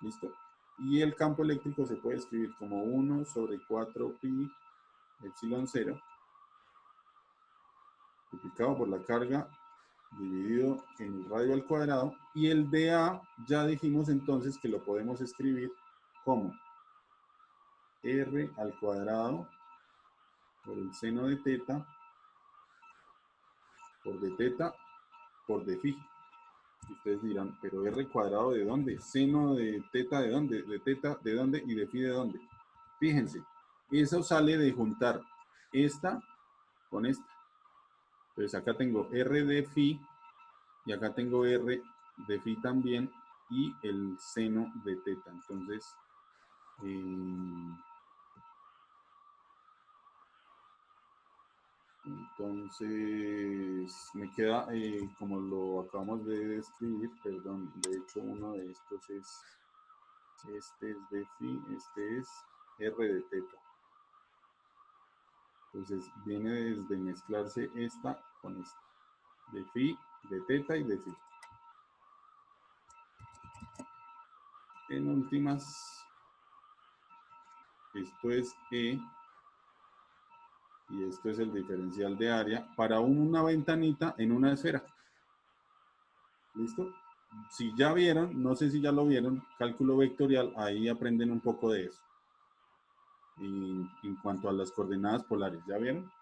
¿Listo? Y el campo eléctrico se puede escribir como 1 sobre 4 pi epsilon 0 multiplicado por la carga dividido en el radio al cuadrado, y el dA ya dijimos entonces que lo podemos escribir como R al cuadrado por el seno de teta por d teta por d phi. Ustedes dirán, pero R cuadrado ¿de dónde? Seno de teta ¿de dónde? De teta ¿de dónde? Y de phi ¿de dónde? Fíjense, eso sale de juntar esta con esta. Entonces acá tengo R de phi y acá tengo R de phi también y el seno de teta. Entonces me queda como lo acabamos de describir, perdón, de hecho uno de estos es, este es de phi, este es R de teta. Entonces viene desde mezclarse esta con esta, de phi, de teta y de phi. En últimas, esto es E y esto es el diferencial de área para una ventanita en una esfera. ¿Listo? Si ya vieron, no sé si ya lo vieron, cálculo vectorial, ahí aprenden un poco de eso. Y en cuanto a las coordenadas polares, ¿ya vieron?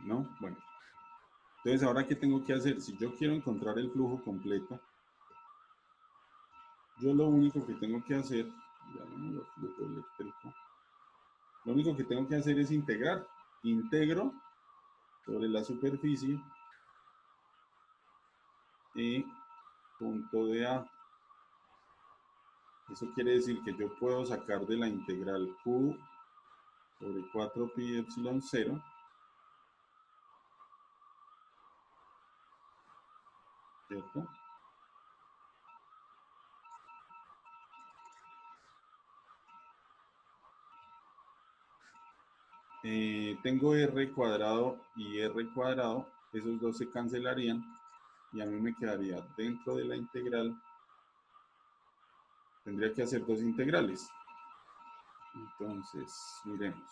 ¿No? Bueno. Entonces, ¿ahora qué tengo que hacer? Si yo quiero encontrar el flujo completo, yo lo único que tengo que hacer, llamémoslo flujo eléctrico, lo único que tengo que hacer es integrar. Integro sobre la superficie y punto de A. Eso quiere decir que yo puedo sacar de la integral Q sobre 4 pi epsilon 0 ¿cierto? Tengo R cuadrado y R cuadrado, esos dos se cancelarían y a mí me quedaría dentro de la integral, tendría que hacer dos integrales. Entonces, miremos.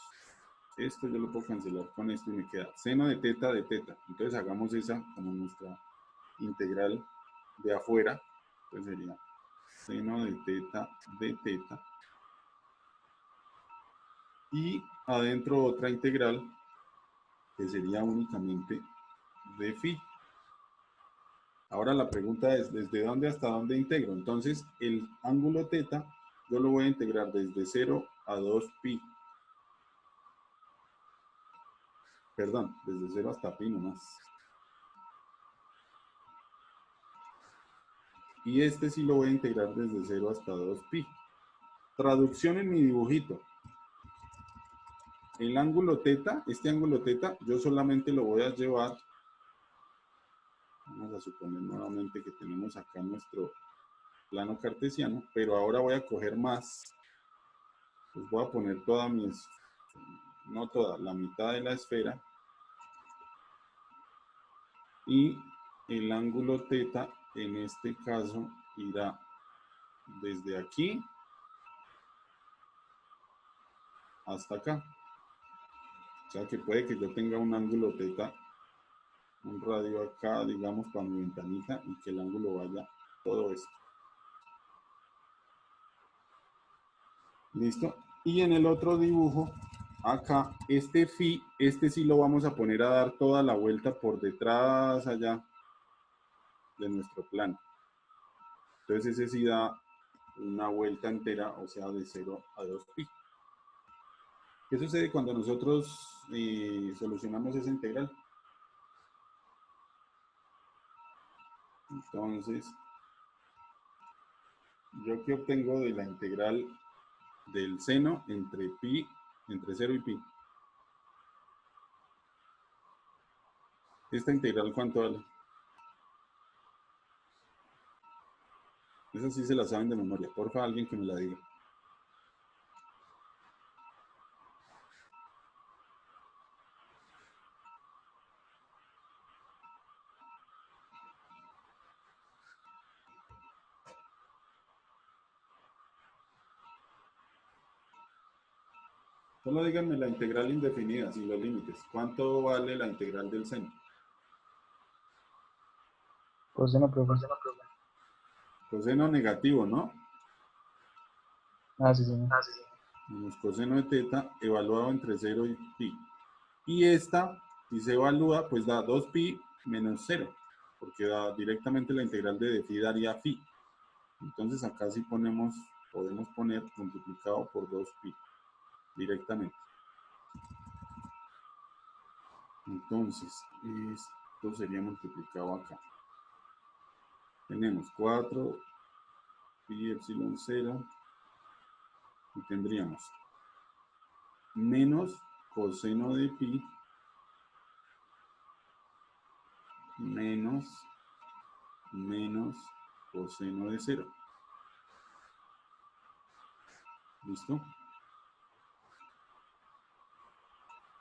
Esto yo lo puedo cancelar con esto y me queda seno de teta de teta. Entonces hagamos esa como nuestra integral de afuera. Entonces sería seno de teta de teta. Y adentro otra integral que sería únicamente de phi. Ahora la pregunta es, ¿desde dónde hasta dónde integro? Entonces, el ángulo teta yo lo voy a integrar desde 0 a 2 pi. Perdón, desde 0 hasta pi nomás. Y este sí lo voy a integrar desde 0 hasta 2 pi. Traducción en mi dibujito. El ángulo teta, este ángulo teta, yo solamente lo voy a llevar. Vamos a suponer nuevamente que tenemos acá nuestro plano cartesiano, pero ahora voy a coger más. Pues voy a poner toda mi, no toda, la mitad de la esfera. Y el ángulo teta, en este caso, irá desde aquí hasta acá. O sea que puede que yo tenga un ángulo teta, un radio acá, digamos, para mi ventanita, y que el ángulo vaya todo esto. ¿Listo? Y en el otro dibujo, acá, este phi, este sí lo vamos a poner a dar toda la vuelta por detrás allá de nuestro plano. Entonces ese sí da una vuelta entera, o sea, de 0 a 2 pi. ¿Qué sucede cuando nosotros solucionamos esa integral? Entonces, ¿Yo qué obtengo de la integral del seno entre 0 y pi? ¿Esta integral cuánto vale? Esa sí se la saben de memoria. Porfa, alguien que me la diga. Solo díganme la integral indefinida, sin los límites. ¿Cuánto vale la integral del seno? Coseno, profe. Coseno negativo, ¿no? Ah, sí, señor. Menos coseno de teta evaluado entre 0 y pi. Y esta, si se evalúa, pues da 2pi menos 0, porque da directamente la integral de phi daría phi. Entonces acá sí podemos poner multiplicado por 2pi directamente. Entonces, esto sería multiplicado acá. Tenemos 4 pi epsilon 0 y tendríamos menos coseno de pi menos coseno de 0. ¿Listo?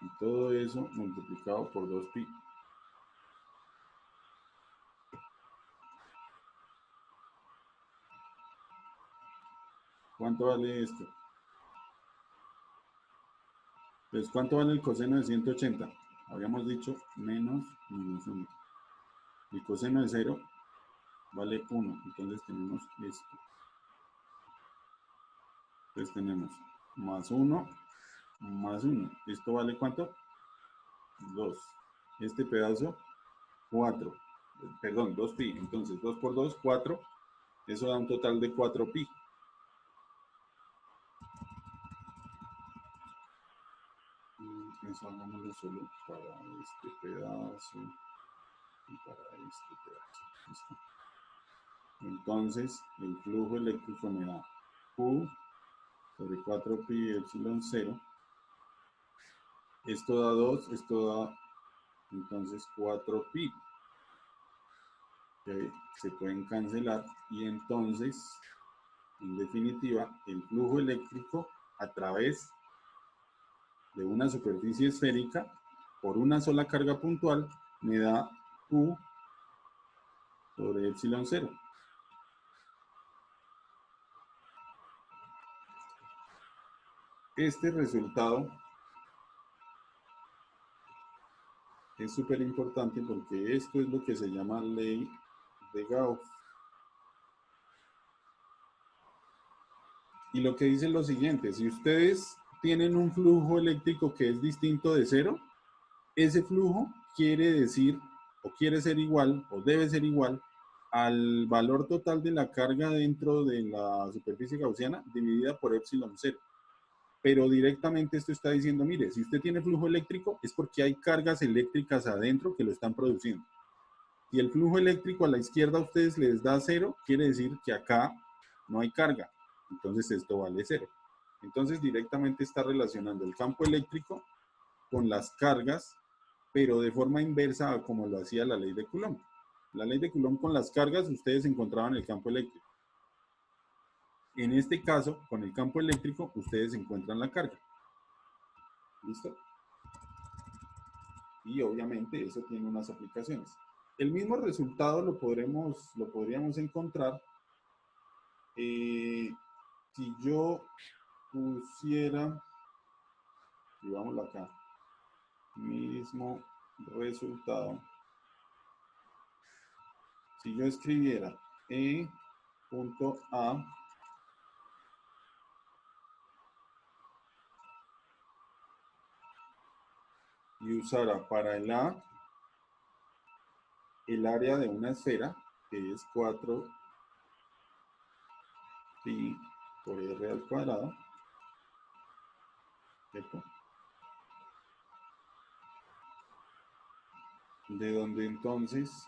Y todo eso multiplicado por 2pi. ¿Cuánto vale esto? Pues, ¿cuánto vale el coseno de 180? Habíamos dicho menos 1. El coseno de 0 vale 1. Entonces tenemos esto. Entonces tenemos más 1, más 1. ¿Esto vale cuánto? 2. Este pedazo, 4. Perdón, 2pi. Entonces, 2 por 2, 4. Eso da un total de 4pi. Eso hagámoslo solo para este pedazo y para este pedazo. ¿Listo? Entonces, el flujo eléctrico me da Q sobre 4pi epsilon 0. Esto da 2, esto da entonces 4pi. Que se pueden cancelar y entonces, en definitiva, el flujo eléctrico a través de una superficie esférica por una sola carga puntual me da Q sobre epsilon 0. Este resultado es súper importante porque esto es lo que se llama ley de Gauss. Y lo que dice es lo siguiente: si ustedes tienen un flujo eléctrico que es distinto de 0, ese flujo quiere decir, o quiere ser igual, o debe ser igual, al valor total de la carga dentro de la superficie gaussiana dividida por epsilon 0. Pero directamente esto está diciendo, mire, si usted tiene flujo eléctrico es porque hay cargas eléctricas adentro que lo están produciendo. Si el flujo eléctrico a la izquierda a ustedes les da 0, quiere decir que acá no hay carga. Entonces esto vale 0. Entonces directamente está relacionando el campo eléctrico con las cargas, pero de forma inversa a como lo hacía la ley de Coulomb. La ley de Coulomb, con las cargas ustedes encontraban el campo eléctrico. En este caso, con el campo eléctrico, ustedes encuentran la carga. ¿Listo? Y obviamente eso tiene unas aplicaciones. El mismo resultado lo podríamos encontrar si yo pusiera, digámoslo acá, mismo resultado. Si yo escribiera E.A y usara para el A el área de una esfera, que es 4pi por r al cuadrado, ¿cierto? De donde entonces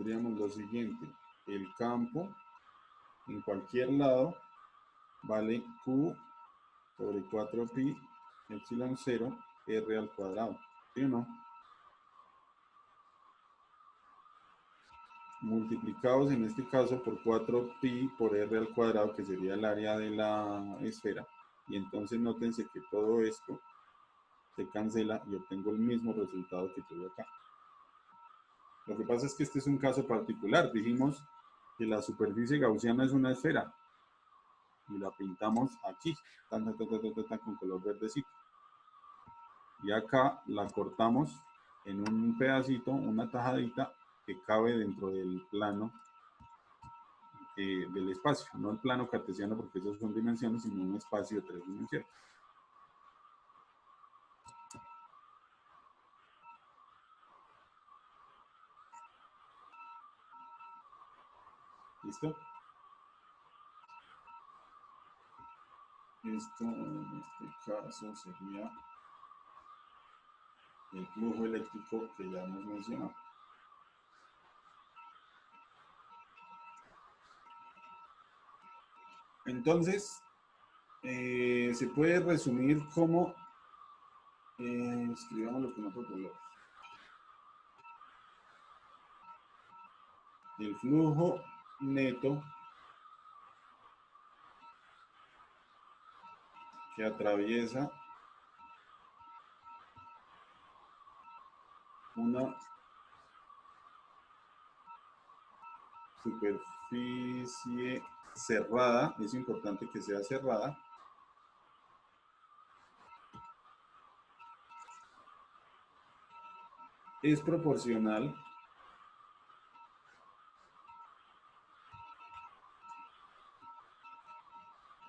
tendríamos lo siguiente. El campo en cualquier lado vale Q sobre 4pi epsilon 0 R al cuadrado. ¿Sí o no? Multiplicados en este caso por 4pi por R al cuadrado, que sería el área de la esfera. Y entonces nótense que todo esto se cancela y obtengo el mismo resultado que tuve acá. Lo que pasa es que este es un caso particular. Dijimos que la superficie gaussiana es una esfera y la pintamos aquí, con color verdecito. Y acá la cortamos en un pedacito, una tajadita que cabe dentro del plano del espacio, no el plano cartesiano porque esos son dimensiones, sino un espacio de 3 dimensiones. ¿Listo? Esto en este caso sería el flujo eléctrico que ya hemos mencionado. Entonces, se puede resumir como, escribamos lo que nosotros color. El flujo neto que atraviesa una superficie cerrada, es importante que sea cerrada, es proporcional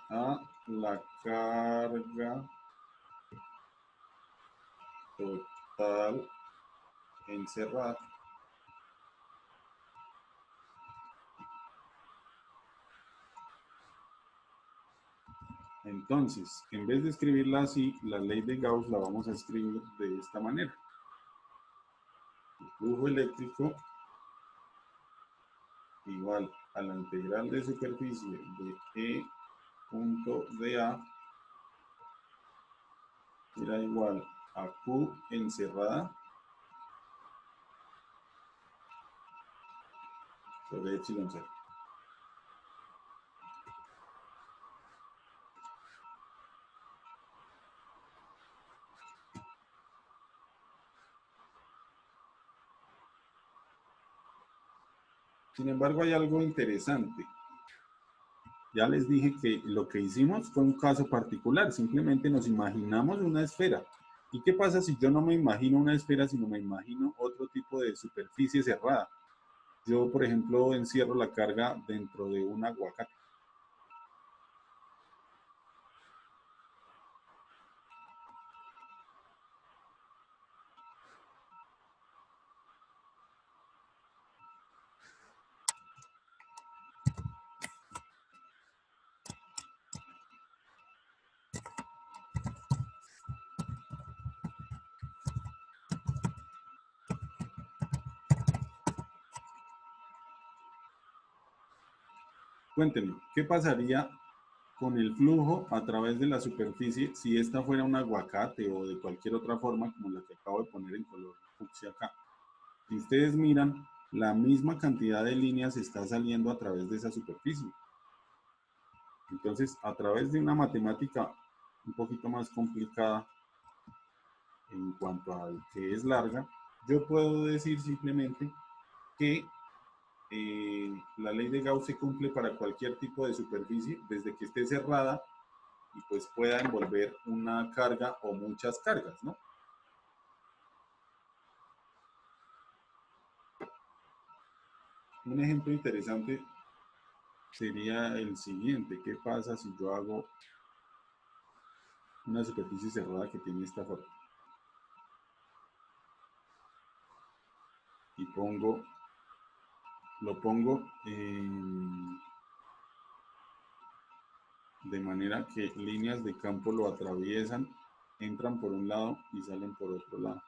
a la carga total encerrada Entonces, en vez de escribirla así, la ley de Gauss la vamos a escribir de esta manera. El flujo eléctrico igual a la integral de superficie de E punto dA era igual a Q encerrada sobre epsilon 0. Sin embargo, hay algo interesante. Ya les dije que lo que hicimos fue un caso particular, simplemente nos imaginamos una esfera. ¿Y qué pasa si yo no me imagino una esfera, sino me imagino otro tipo de superficie cerrada? Yo, por ejemplo, encierro la carga dentro de un aguacate. Cuéntenme, ¿qué pasaría con el flujo a través de la superficie si esta fuera un aguacate o de cualquier otra forma como la que acabo de poner en color fucsia acá? Si ustedes miran, la misma cantidad de líneas está saliendo a través de esa superficie. Entonces, a través de una matemática un poquito más complicada en cuanto al que es larga, yo puedo decir simplemente que la ley de Gauss se cumple para cualquier tipo de superficie desde que esté cerrada y pues pueda envolver una carga o muchas cargas, ¿no? Un ejemplo interesante sería el siguiente. ¿Qué pasa si yo hago una superficie cerrada que tiene esta forma? Y lo pongo de manera que líneas de campo lo atraviesan, entran por un lado y salen por otro lado.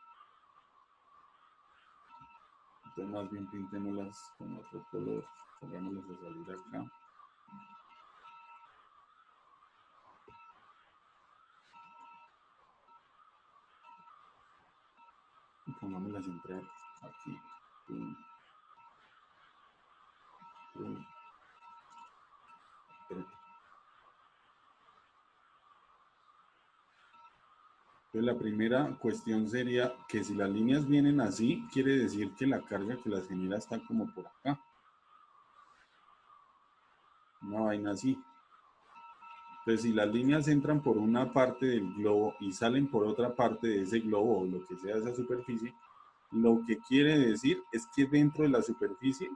Entonces más bien pintémoslas con otro color. Pongámoslas a salir acá. Y pongámoslas entre aquí. Pum, pum. Entonces la primera cuestión sería que si las líneas vienen así, quiere decir que la carga que las genera está como por acá. Una vaina así. Entonces si las líneas entran por una parte del globo y salen por otra parte de ese globo o lo que sea esa superficie, lo que quiere decir es que dentro de la superficie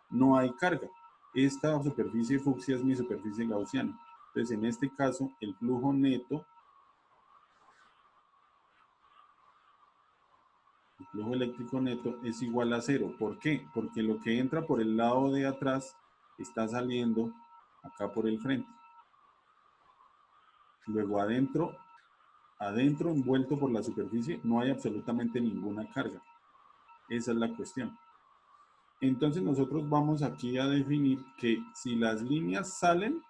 no hay carga. Esta superficie fucsia es mi superficie gaussiana. Entonces en este caso el flujo neto, el flujo eléctrico neto es igual a 0. ¿Por qué? Porque lo que entra por el lado de atrás está saliendo acá por el frente. Luego adentro envuelto por la superficie, no hay absolutamente ninguna carga. Esa es la cuestión. Entonces nosotros vamos aquí a definir que si las líneas salen,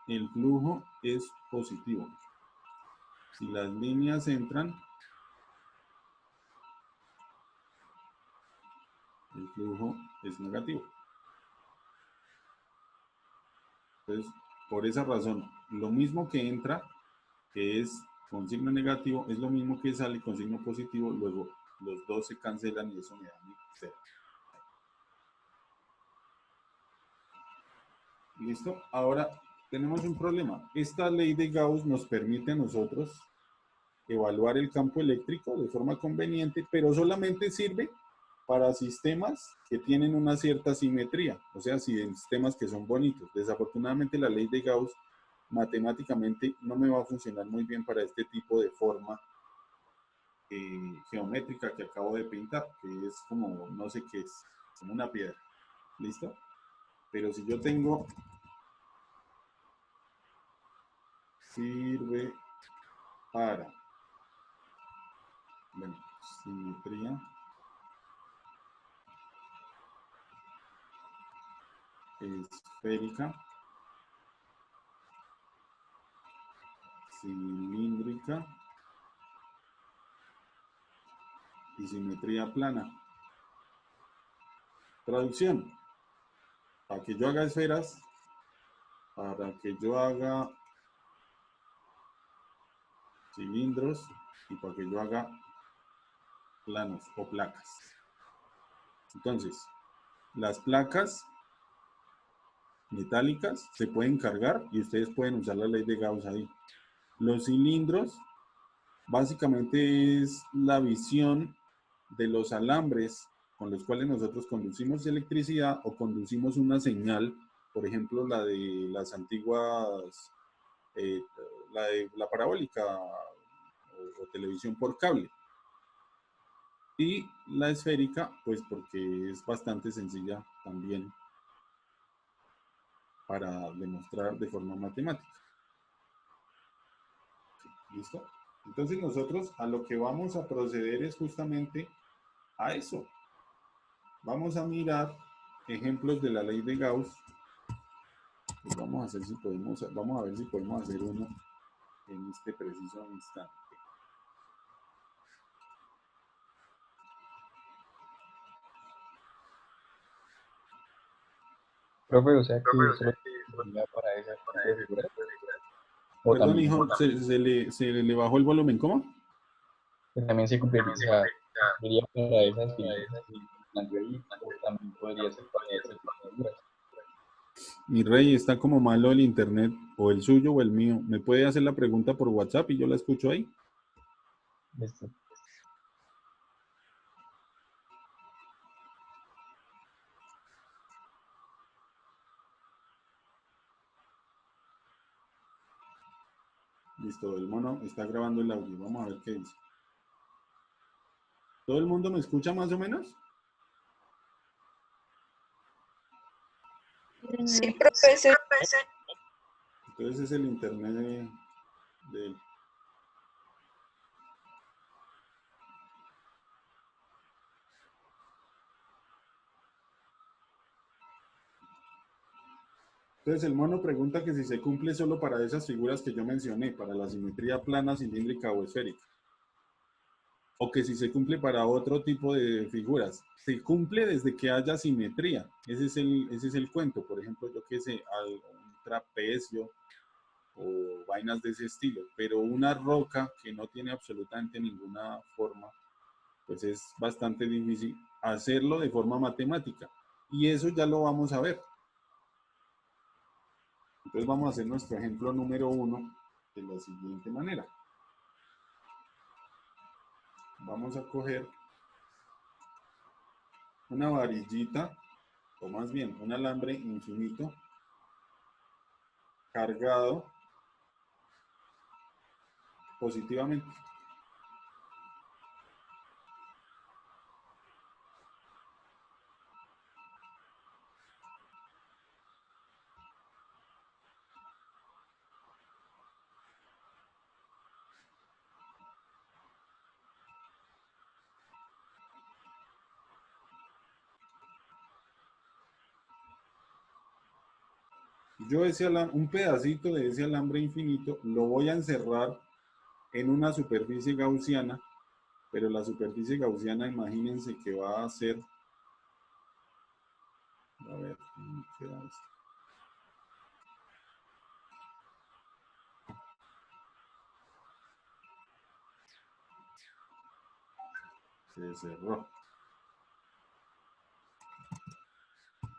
el flujo es positivo. Si las líneas entran, el flujo es negativo. Entonces, por esa razón, lo mismo que entra, que es con signo negativo, es lo mismo que sale con signo positivo, luego los dos se cancelan y eso me da mi 0. ¿Listo? Ahora tenemos un problema. Esta ley de Gauss nos permite a nosotros evaluar el campo eléctrico de forma conveniente, pero solamente sirve para sistemas que tienen una cierta simetría, o sea, sistemas que son bonitos. Desafortunadamente la ley de Gauss matemáticamente no me va a funcionar muy bien para este tipo de forma geométrica que acabo de pintar, que es como, no sé qué es, como una piedra. ¿Listo? Pero si yo tengo, sirve para, bueno, simetría esférica, cilíndrica y simetría plana. Traducción. Para que yo haga esferas, para que yo haga cilindros y para que yo haga planos o placas. Entonces, las placas metálicas se pueden cargar y ustedes pueden usar la ley de Gauss ahí. Los cilindros básicamente es la visión de los alambres con los cuales nosotros conducimos electricidad o conducimos una señal, por ejemplo la de las antiguas, la de la parabólica o televisión por cable. Y la esférica, pues porque es bastante sencilla también para demostrar de forma matemática. ¿Listo? Entonces nosotros a lo que vamos a proceder es justamente a eso. Vamos a mirar ejemplos de la ley de Gauss. Pues vamos a ver si podemos hacer uno en este preciso instante. Profe, o sea que solo sería para ese tipo de figuras. O Perdón, también, hijo, ¿se le bajó el volumen? ¿Cómo? que también se cumpliría, o sea, sería para esas figuras que planteó ahí, o también podría ser para ese tipo de figuras. Mi rey, está como malo el internet, o el suyo o el mío. ¿Me puede hacer la pregunta por WhatsApp y yo la escucho ahí? Listo. Listo, el mono está grabando el audio. Vamos a ver qué dice. ¿Todo el mundo me escucha más o menos? Sí, profesor. Entonces es el internet de él. Entonces el mono pregunta que si se cumple solo para esas figuras que yo mencioné, para la simetría plana, cilíndrica o esférica. O que si se cumple para otro tipo de figuras. Se cumple desde que haya simetría. Ese es el cuento. Por ejemplo, yo qué sé, un trapecio o vainas de ese estilo. Pero una roca que no tiene absolutamente ninguna forma, pues es bastante difícil hacerlo de forma matemática. Y eso ya lo vamos a ver. Entonces vamos a hacer nuestro ejemplo número 1 de la siguiente manera. Vamos a coger una varillita, o más bien un alambre infinito, cargado positivamente. Yo un pedacito de ese alambre infinito lo voy a encerrar en una superficie gaussiana, pero la superficie gaussiana, imagínense que va a ser, a ver, ¿cómo queda esto? Se cerró.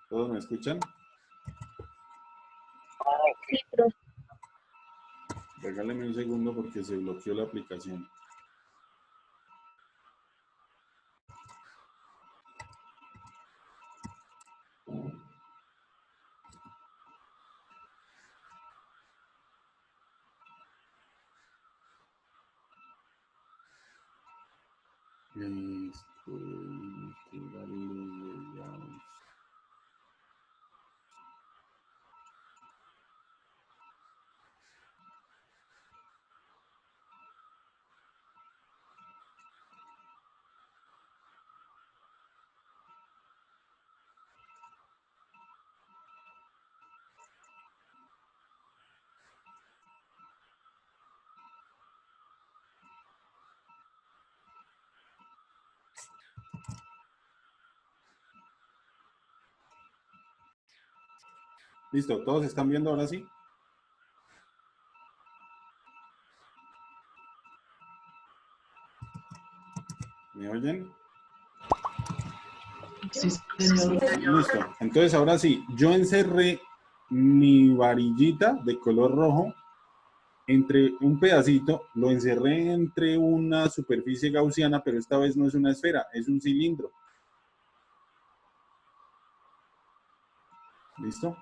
¿Todos me escuchan? Sí, profe. Regáleme un segundo porque se bloqueó la aplicación. Listo, ¿todos están viendo ahora sí? ¿Me oyen? Sí, señor. Listo. Entonces ahora sí, yo encerré mi varillita de color rojo entre un pedacito, lo encerré entre una superficie gaussiana, pero esta vez no es una esfera, es un cilindro. ¿Listo?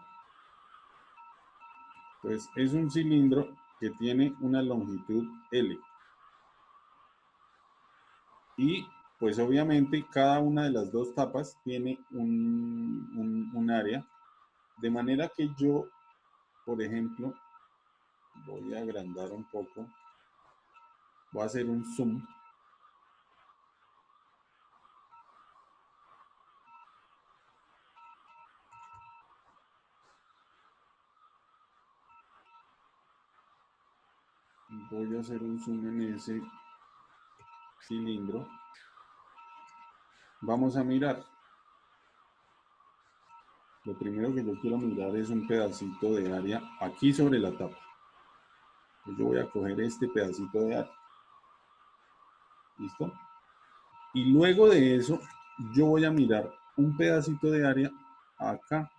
Pues es un cilindro que tiene una longitud L. Y pues obviamente cada una de las dos tapas tiene un área, de manera que yo, por ejemplo, voy a agrandar un poco, voy a hacer un zoom. Voy a hacer un zoom en ese cilindro. Vamos a mirar. Lo primero que yo quiero mirar es un pedacito de área aquí sobre la tapa. Yo voy a coger este pedacito de área. ¿Listo? Y luego de eso, yo voy a mirar un pedacito de área acá.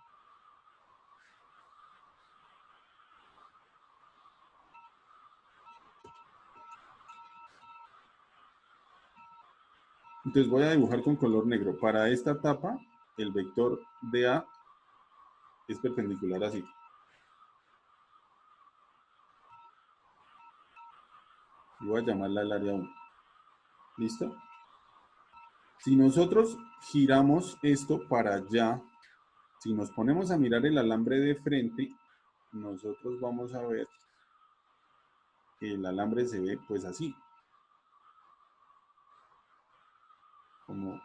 Entonces voy a dibujar con color negro. Para esta tapa, el vector de A es perpendicular así. Y voy a llamarla el área 1. ¿Listo? Si nosotros giramos esto para allá, si nos ponemos a mirar el alambre de frente, nosotros vamos a ver que el alambre se ve pues así. Como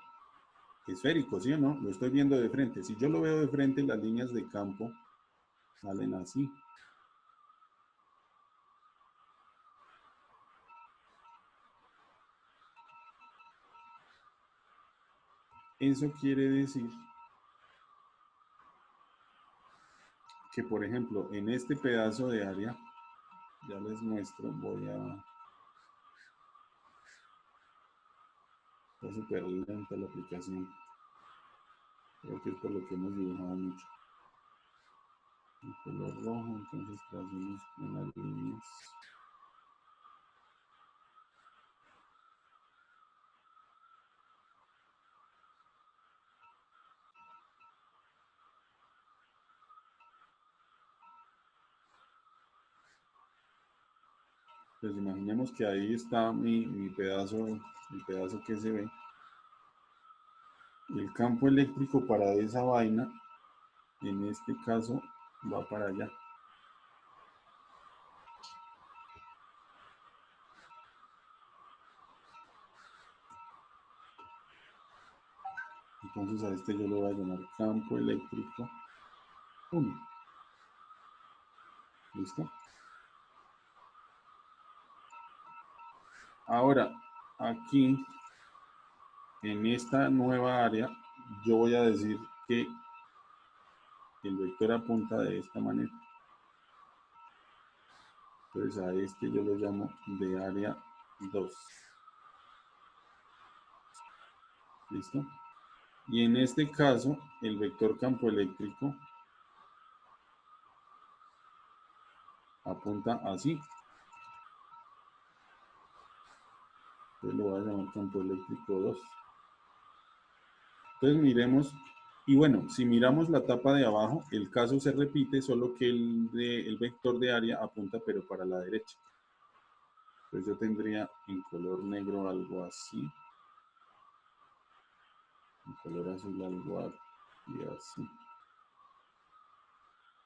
esférico, ¿sí o no? Lo estoy viendo de frente. Si yo lo veo de frente, las líneas de campo Salen así. Eso quiere decir que, por ejemplo, en este pedazo de área, ya les muestro, está súper lenta la aplicación. Creo que es por lo que hemos dibujado mucho. El color rojo, entonces trazamos unas líneas. Pues imaginemos que ahí está mi pedazo que se ve. Y el campo eléctrico para esa vaina, en este caso, va para allá. Entonces a este yo lo voy a llamar campo eléctrico 1. ¿Listo? Ahora, aquí, en esta nueva área, yo voy a decir que el vector apunta de esta manera. Entonces a este yo lo llamo de área 2. ¿Listo? Y en este caso, el vector campo eléctrico apunta así. Entonces lo voy a llamar campo eléctrico 2. Entonces miremos, y bueno, si miramos la tapa de abajo, el caso se repite, solo que el vector de área apunta pero para la derecha. Entonces yo tendría en color negro algo así. En color azul algo así.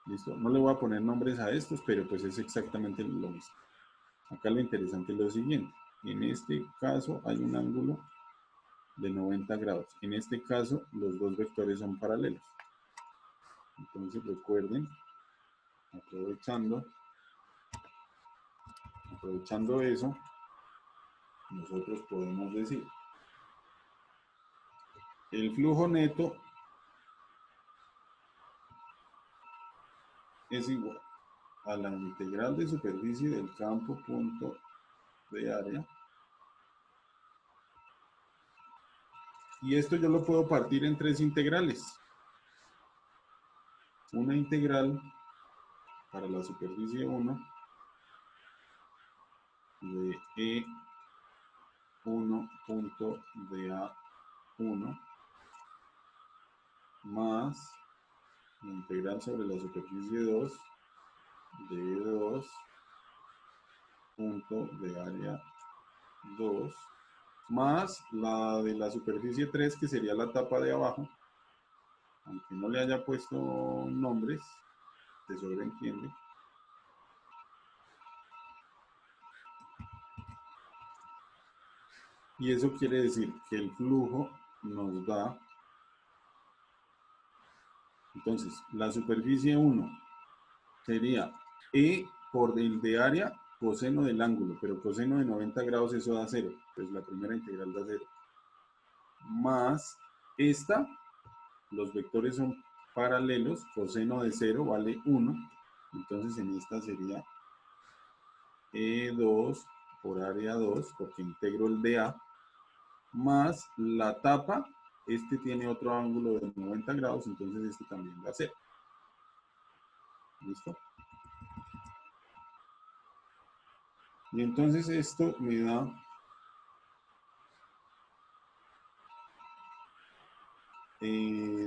Listo, no le voy a poner nombres a estos, pero pues es exactamente lo mismo. Acá lo interesante es lo siguiente. En este caso hay un ángulo de 90 grados. En este caso los dos vectores son paralelos. Entonces recuerden, aprovechando eso, nosotros podemos decir el flujo neto es igual a la integral de superficie del campo punto de área. Y esto yo lo puedo partir en tres integrales. Una integral para la superficie 1 de E1 punto de A1 más la integral sobre la superficie 2 de E2 punto de área 2 más la de la superficie 3 que sería la tapa de abajo, aunque no le haya puesto nombres, se sobreentiende. Y eso quiere decir que el flujo nos da, entonces, la superficie 1 sería E por el de área, coseno del ángulo, pero coseno de 90 grados eso da 0, pues la primera integral da 0. Más esta, los vectores son paralelos, coseno de 0 vale 1, entonces en esta sería E2 por área 2, porque integro el de A, más la tapa, este tiene otro ángulo de 90 grados, entonces este también da 0. ¿Listo? Y entonces esto me da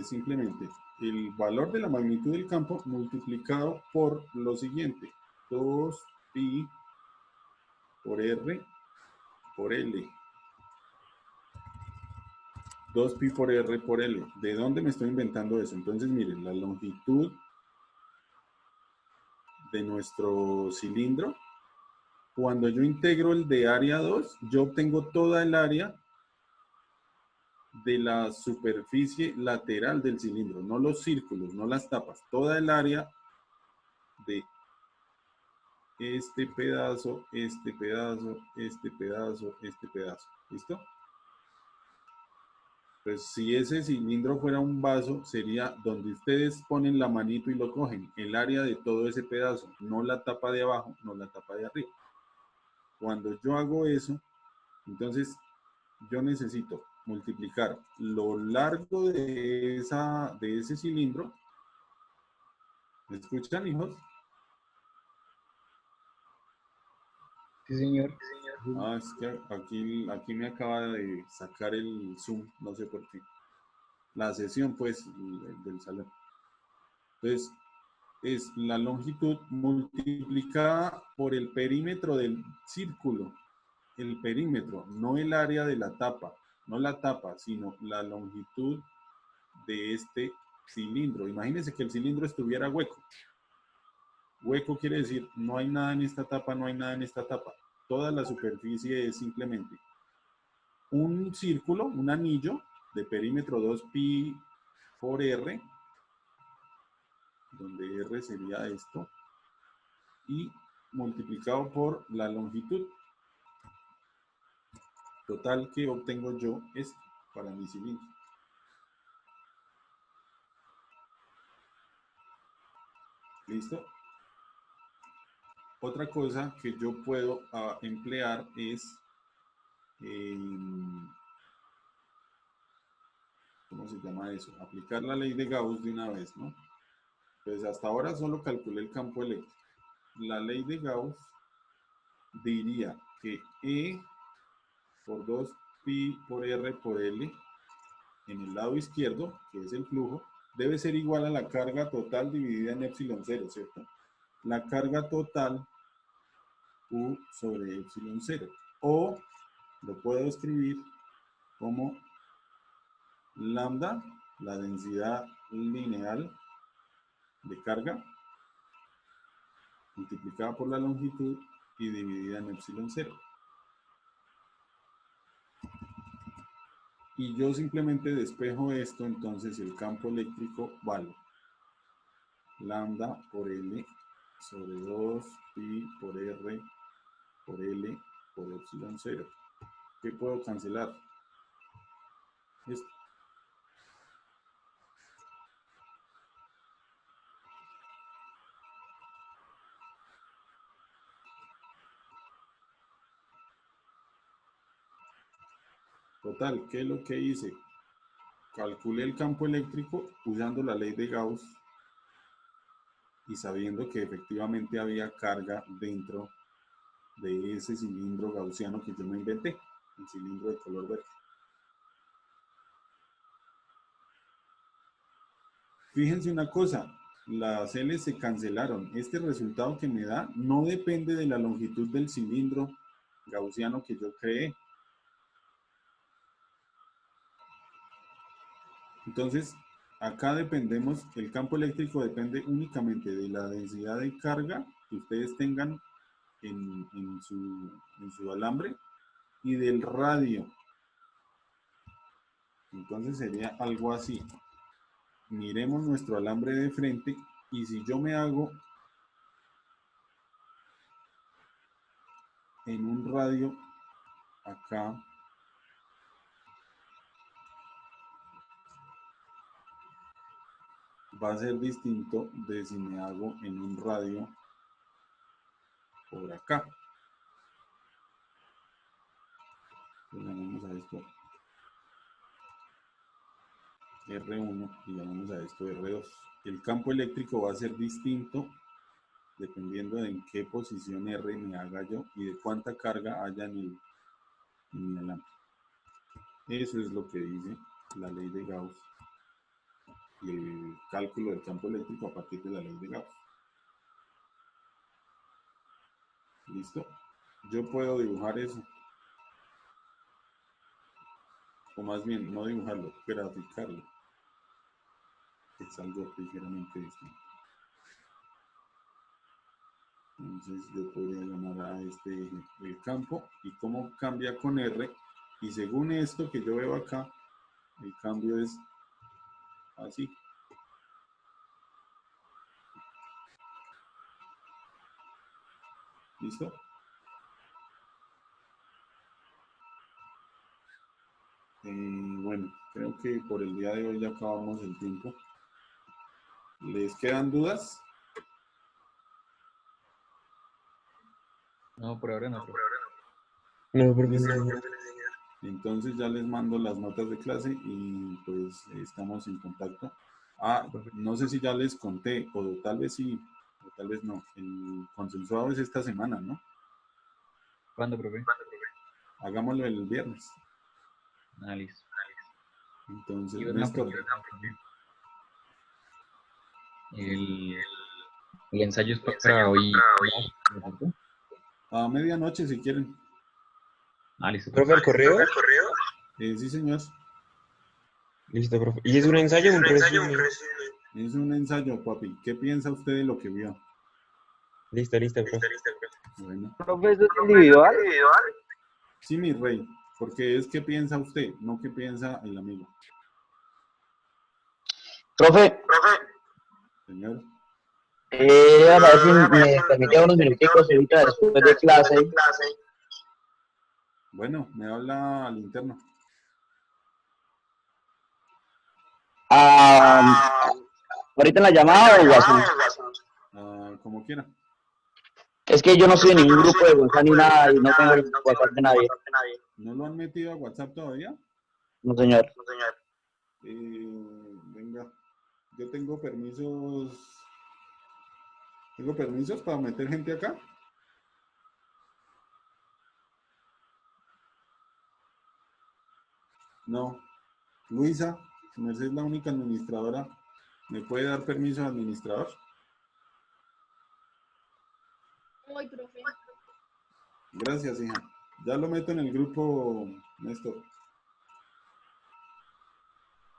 simplemente el valor de la magnitud del campo multiplicado por lo siguiente, 2pi por R por L. 2pi por R por L. ¿De dónde me estoy inventando eso? Entonces, miren, la longitud de nuestro cilindro, cuando yo integro el de área 2, yo obtengo toda el área de la superficie lateral del cilindro, no los círculos, no las tapas, toda el área de este pedazo, este pedazo, este pedazo, este pedazo. ¿Listo? Pues si ese cilindro fuera un vaso, sería donde ustedes ponen la manito y lo cogen, el área de todo ese pedazo, no la tapa de abajo, no la tapa de arriba. Cuando yo hago eso, entonces yo necesito multiplicar lo largo de ese cilindro. ¿Me escuchan, hijos? Sí, señor. Ah, es que aquí me acaba de sacar el Zoom, no sé por qué. La sesión, pues, del salón. Entonces, es la longitud multiplicada por el perímetro del círculo. El perímetro, no el área de la tapa, no la tapa, sino la longitud de este cilindro. Imagínense que el cilindro estuviera hueco. Hueco quiere decir, no hay nada en esta tapa, no hay nada en esta tapa. Toda la superficie es simplemente un círculo, un anillo de perímetro 2pi por r, donde r sería esto, y multiplicado por la longitud total que obtengo yo esto para mi cilindro. ¿Listo? Otra cosa que yo puedo emplear es, ¿cómo se llama eso? Aplicar la ley de Gauss de una vez, ¿no? Pues hasta ahora solo calculé el campo eléctrico. La ley de Gauss diría que E por 2pi por R por L en el lado izquierdo, que es el flujo, debe ser igual a la carga total dividida en epsilon 0, ¿cierto? La carga total U sobre epsilon 0. O lo puedo escribir como lambda, la densidad lineal de carga, multiplicada por la longitud y dividida en epsilon 0. Y yo simplemente despejo esto, entonces el campo eléctrico vale lambda por L sobre 2pi por R por L por epsilon 0. ¿Qué puedo cancelar? Esto. Total, ¿qué es lo que hice? Calculé el campo eléctrico usando la ley de Gauss y sabiendo que efectivamente había carga dentro de ese cilindro gaussiano que yo me inventé, el cilindro de color verde. Fíjense una cosa, las L se cancelaron. Este resultado que me da no depende de la longitud del cilindro gaussiano que yo creé. Entonces, acá dependemos, el campo eléctrico depende únicamente de la densidad de carga que ustedes tengan en su alambre y del radio. Entonces sería algo así. Miremos nuestro alambre de frente y si yo me hago en un radio acá, va a ser distinto de si me hago en un radio por acá. Llamamos a esto R1 y llamamos a esto R2. El campo eléctrico va a ser distinto dependiendo de en qué posición R me haga yo y de cuánta carga haya en el alambre. Eso es lo que dice la ley de Gauss y el cálculo del campo eléctrico a partir de la ley de Gauss. ¿Listo? Yo puedo dibujar eso. O más bien, no dibujarlo, graficarlo. Es algo ligeramente distinto. Entonces yo podría llamar a este eje el campo y cómo cambia con R. Y según esto que yo veo acá, el cambio es así. ¿Listo? Bueno, creo que por el día de hoy ya acabamos el tiempo. ¿Les quedan dudas? No, por ahora no. No, profe, ¿Listo? no. Entonces ya les mando las notas de clase y pues estamos en contacto. Ah, no sé si ya les conté, o tal vez sí, o tal vez no. El consensuado es esta semana, ¿no? ¿Cuándo, profe? Hagámoslo el viernes. Ah, listo. Entonces, Y una Néstor, pregunta, profe. El ensayo es para hoy, ¿cierto? a medianoche si quieren. Ah, listo. ¿Profe, el correo? Sí, señor. Listo, profe. ¿Y es un ensayo o un resumen? Es un ensayo, papi. ¿Qué piensa usted de lo que vio? Listo, profe. Bueno. Profe, ¿eso es individual? Sí, mi rey. Porque es qué piensa usted, no qué piensa el amigo. Profe, Señor. a ver si me permite unos minuticos ahorita después de clase. Bueno, me habla al interno. Ah, ahorita en la llamada o WhatsApp. Como quiera. Es que yo no estoy en ningún grupo de WhatsApp ni nada y no tengo el WhatsApp de nadie. ¿No lo han metido a WhatsApp todavía? No, señor. Venga, yo tengo permisos. ¿Tengo permisos para meter gente acá? No. Luisa, su merced es la única administradora. ¿Me puede dar permiso de administrador? Hoy, profe. Gracias, hija. Ya lo meto en el grupo, Néstor.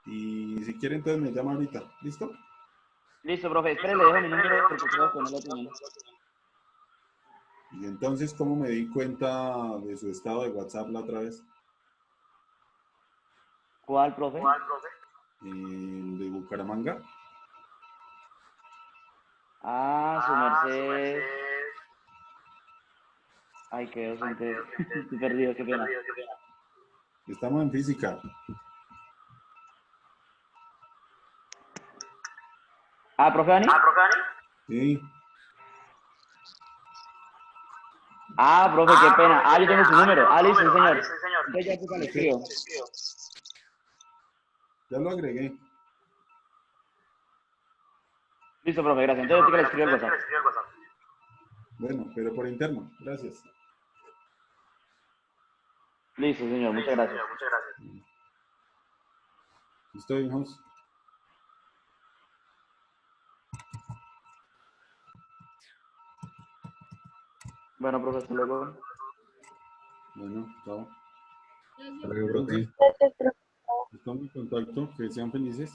Y si quiere, entonces me llama ahorita. ¿Listo? Listo, profe. Espere, le dejo mi número porque creo que no lo tiene. Y entonces, ¿cómo me di cuenta de su estado de WhatsApp la otra vez? ¿Cuál, profe? El de Bucaramanga. Ah, su merced. Ay, qué docente. Estoy perdido, qué pena. Estamos en física. Ah, profe Dani. Sí. Ah, profe, qué pena. Ah, yo tengo su número. Ah, listo, sí, señor. Entonces ya tú le escribo. Ya lo agregué. Listo, profe, gracias. Entonces yo te le escribo el WhatsApp. Bueno, pero por interno. Gracias. Listo, señor. Muchas gracias. Estoy, hijos. Bueno, profe, hasta luego. Bueno, chao. Hasta luego, profe. Entonces, Gracias, profe. estamos en contacto. Que sean felices.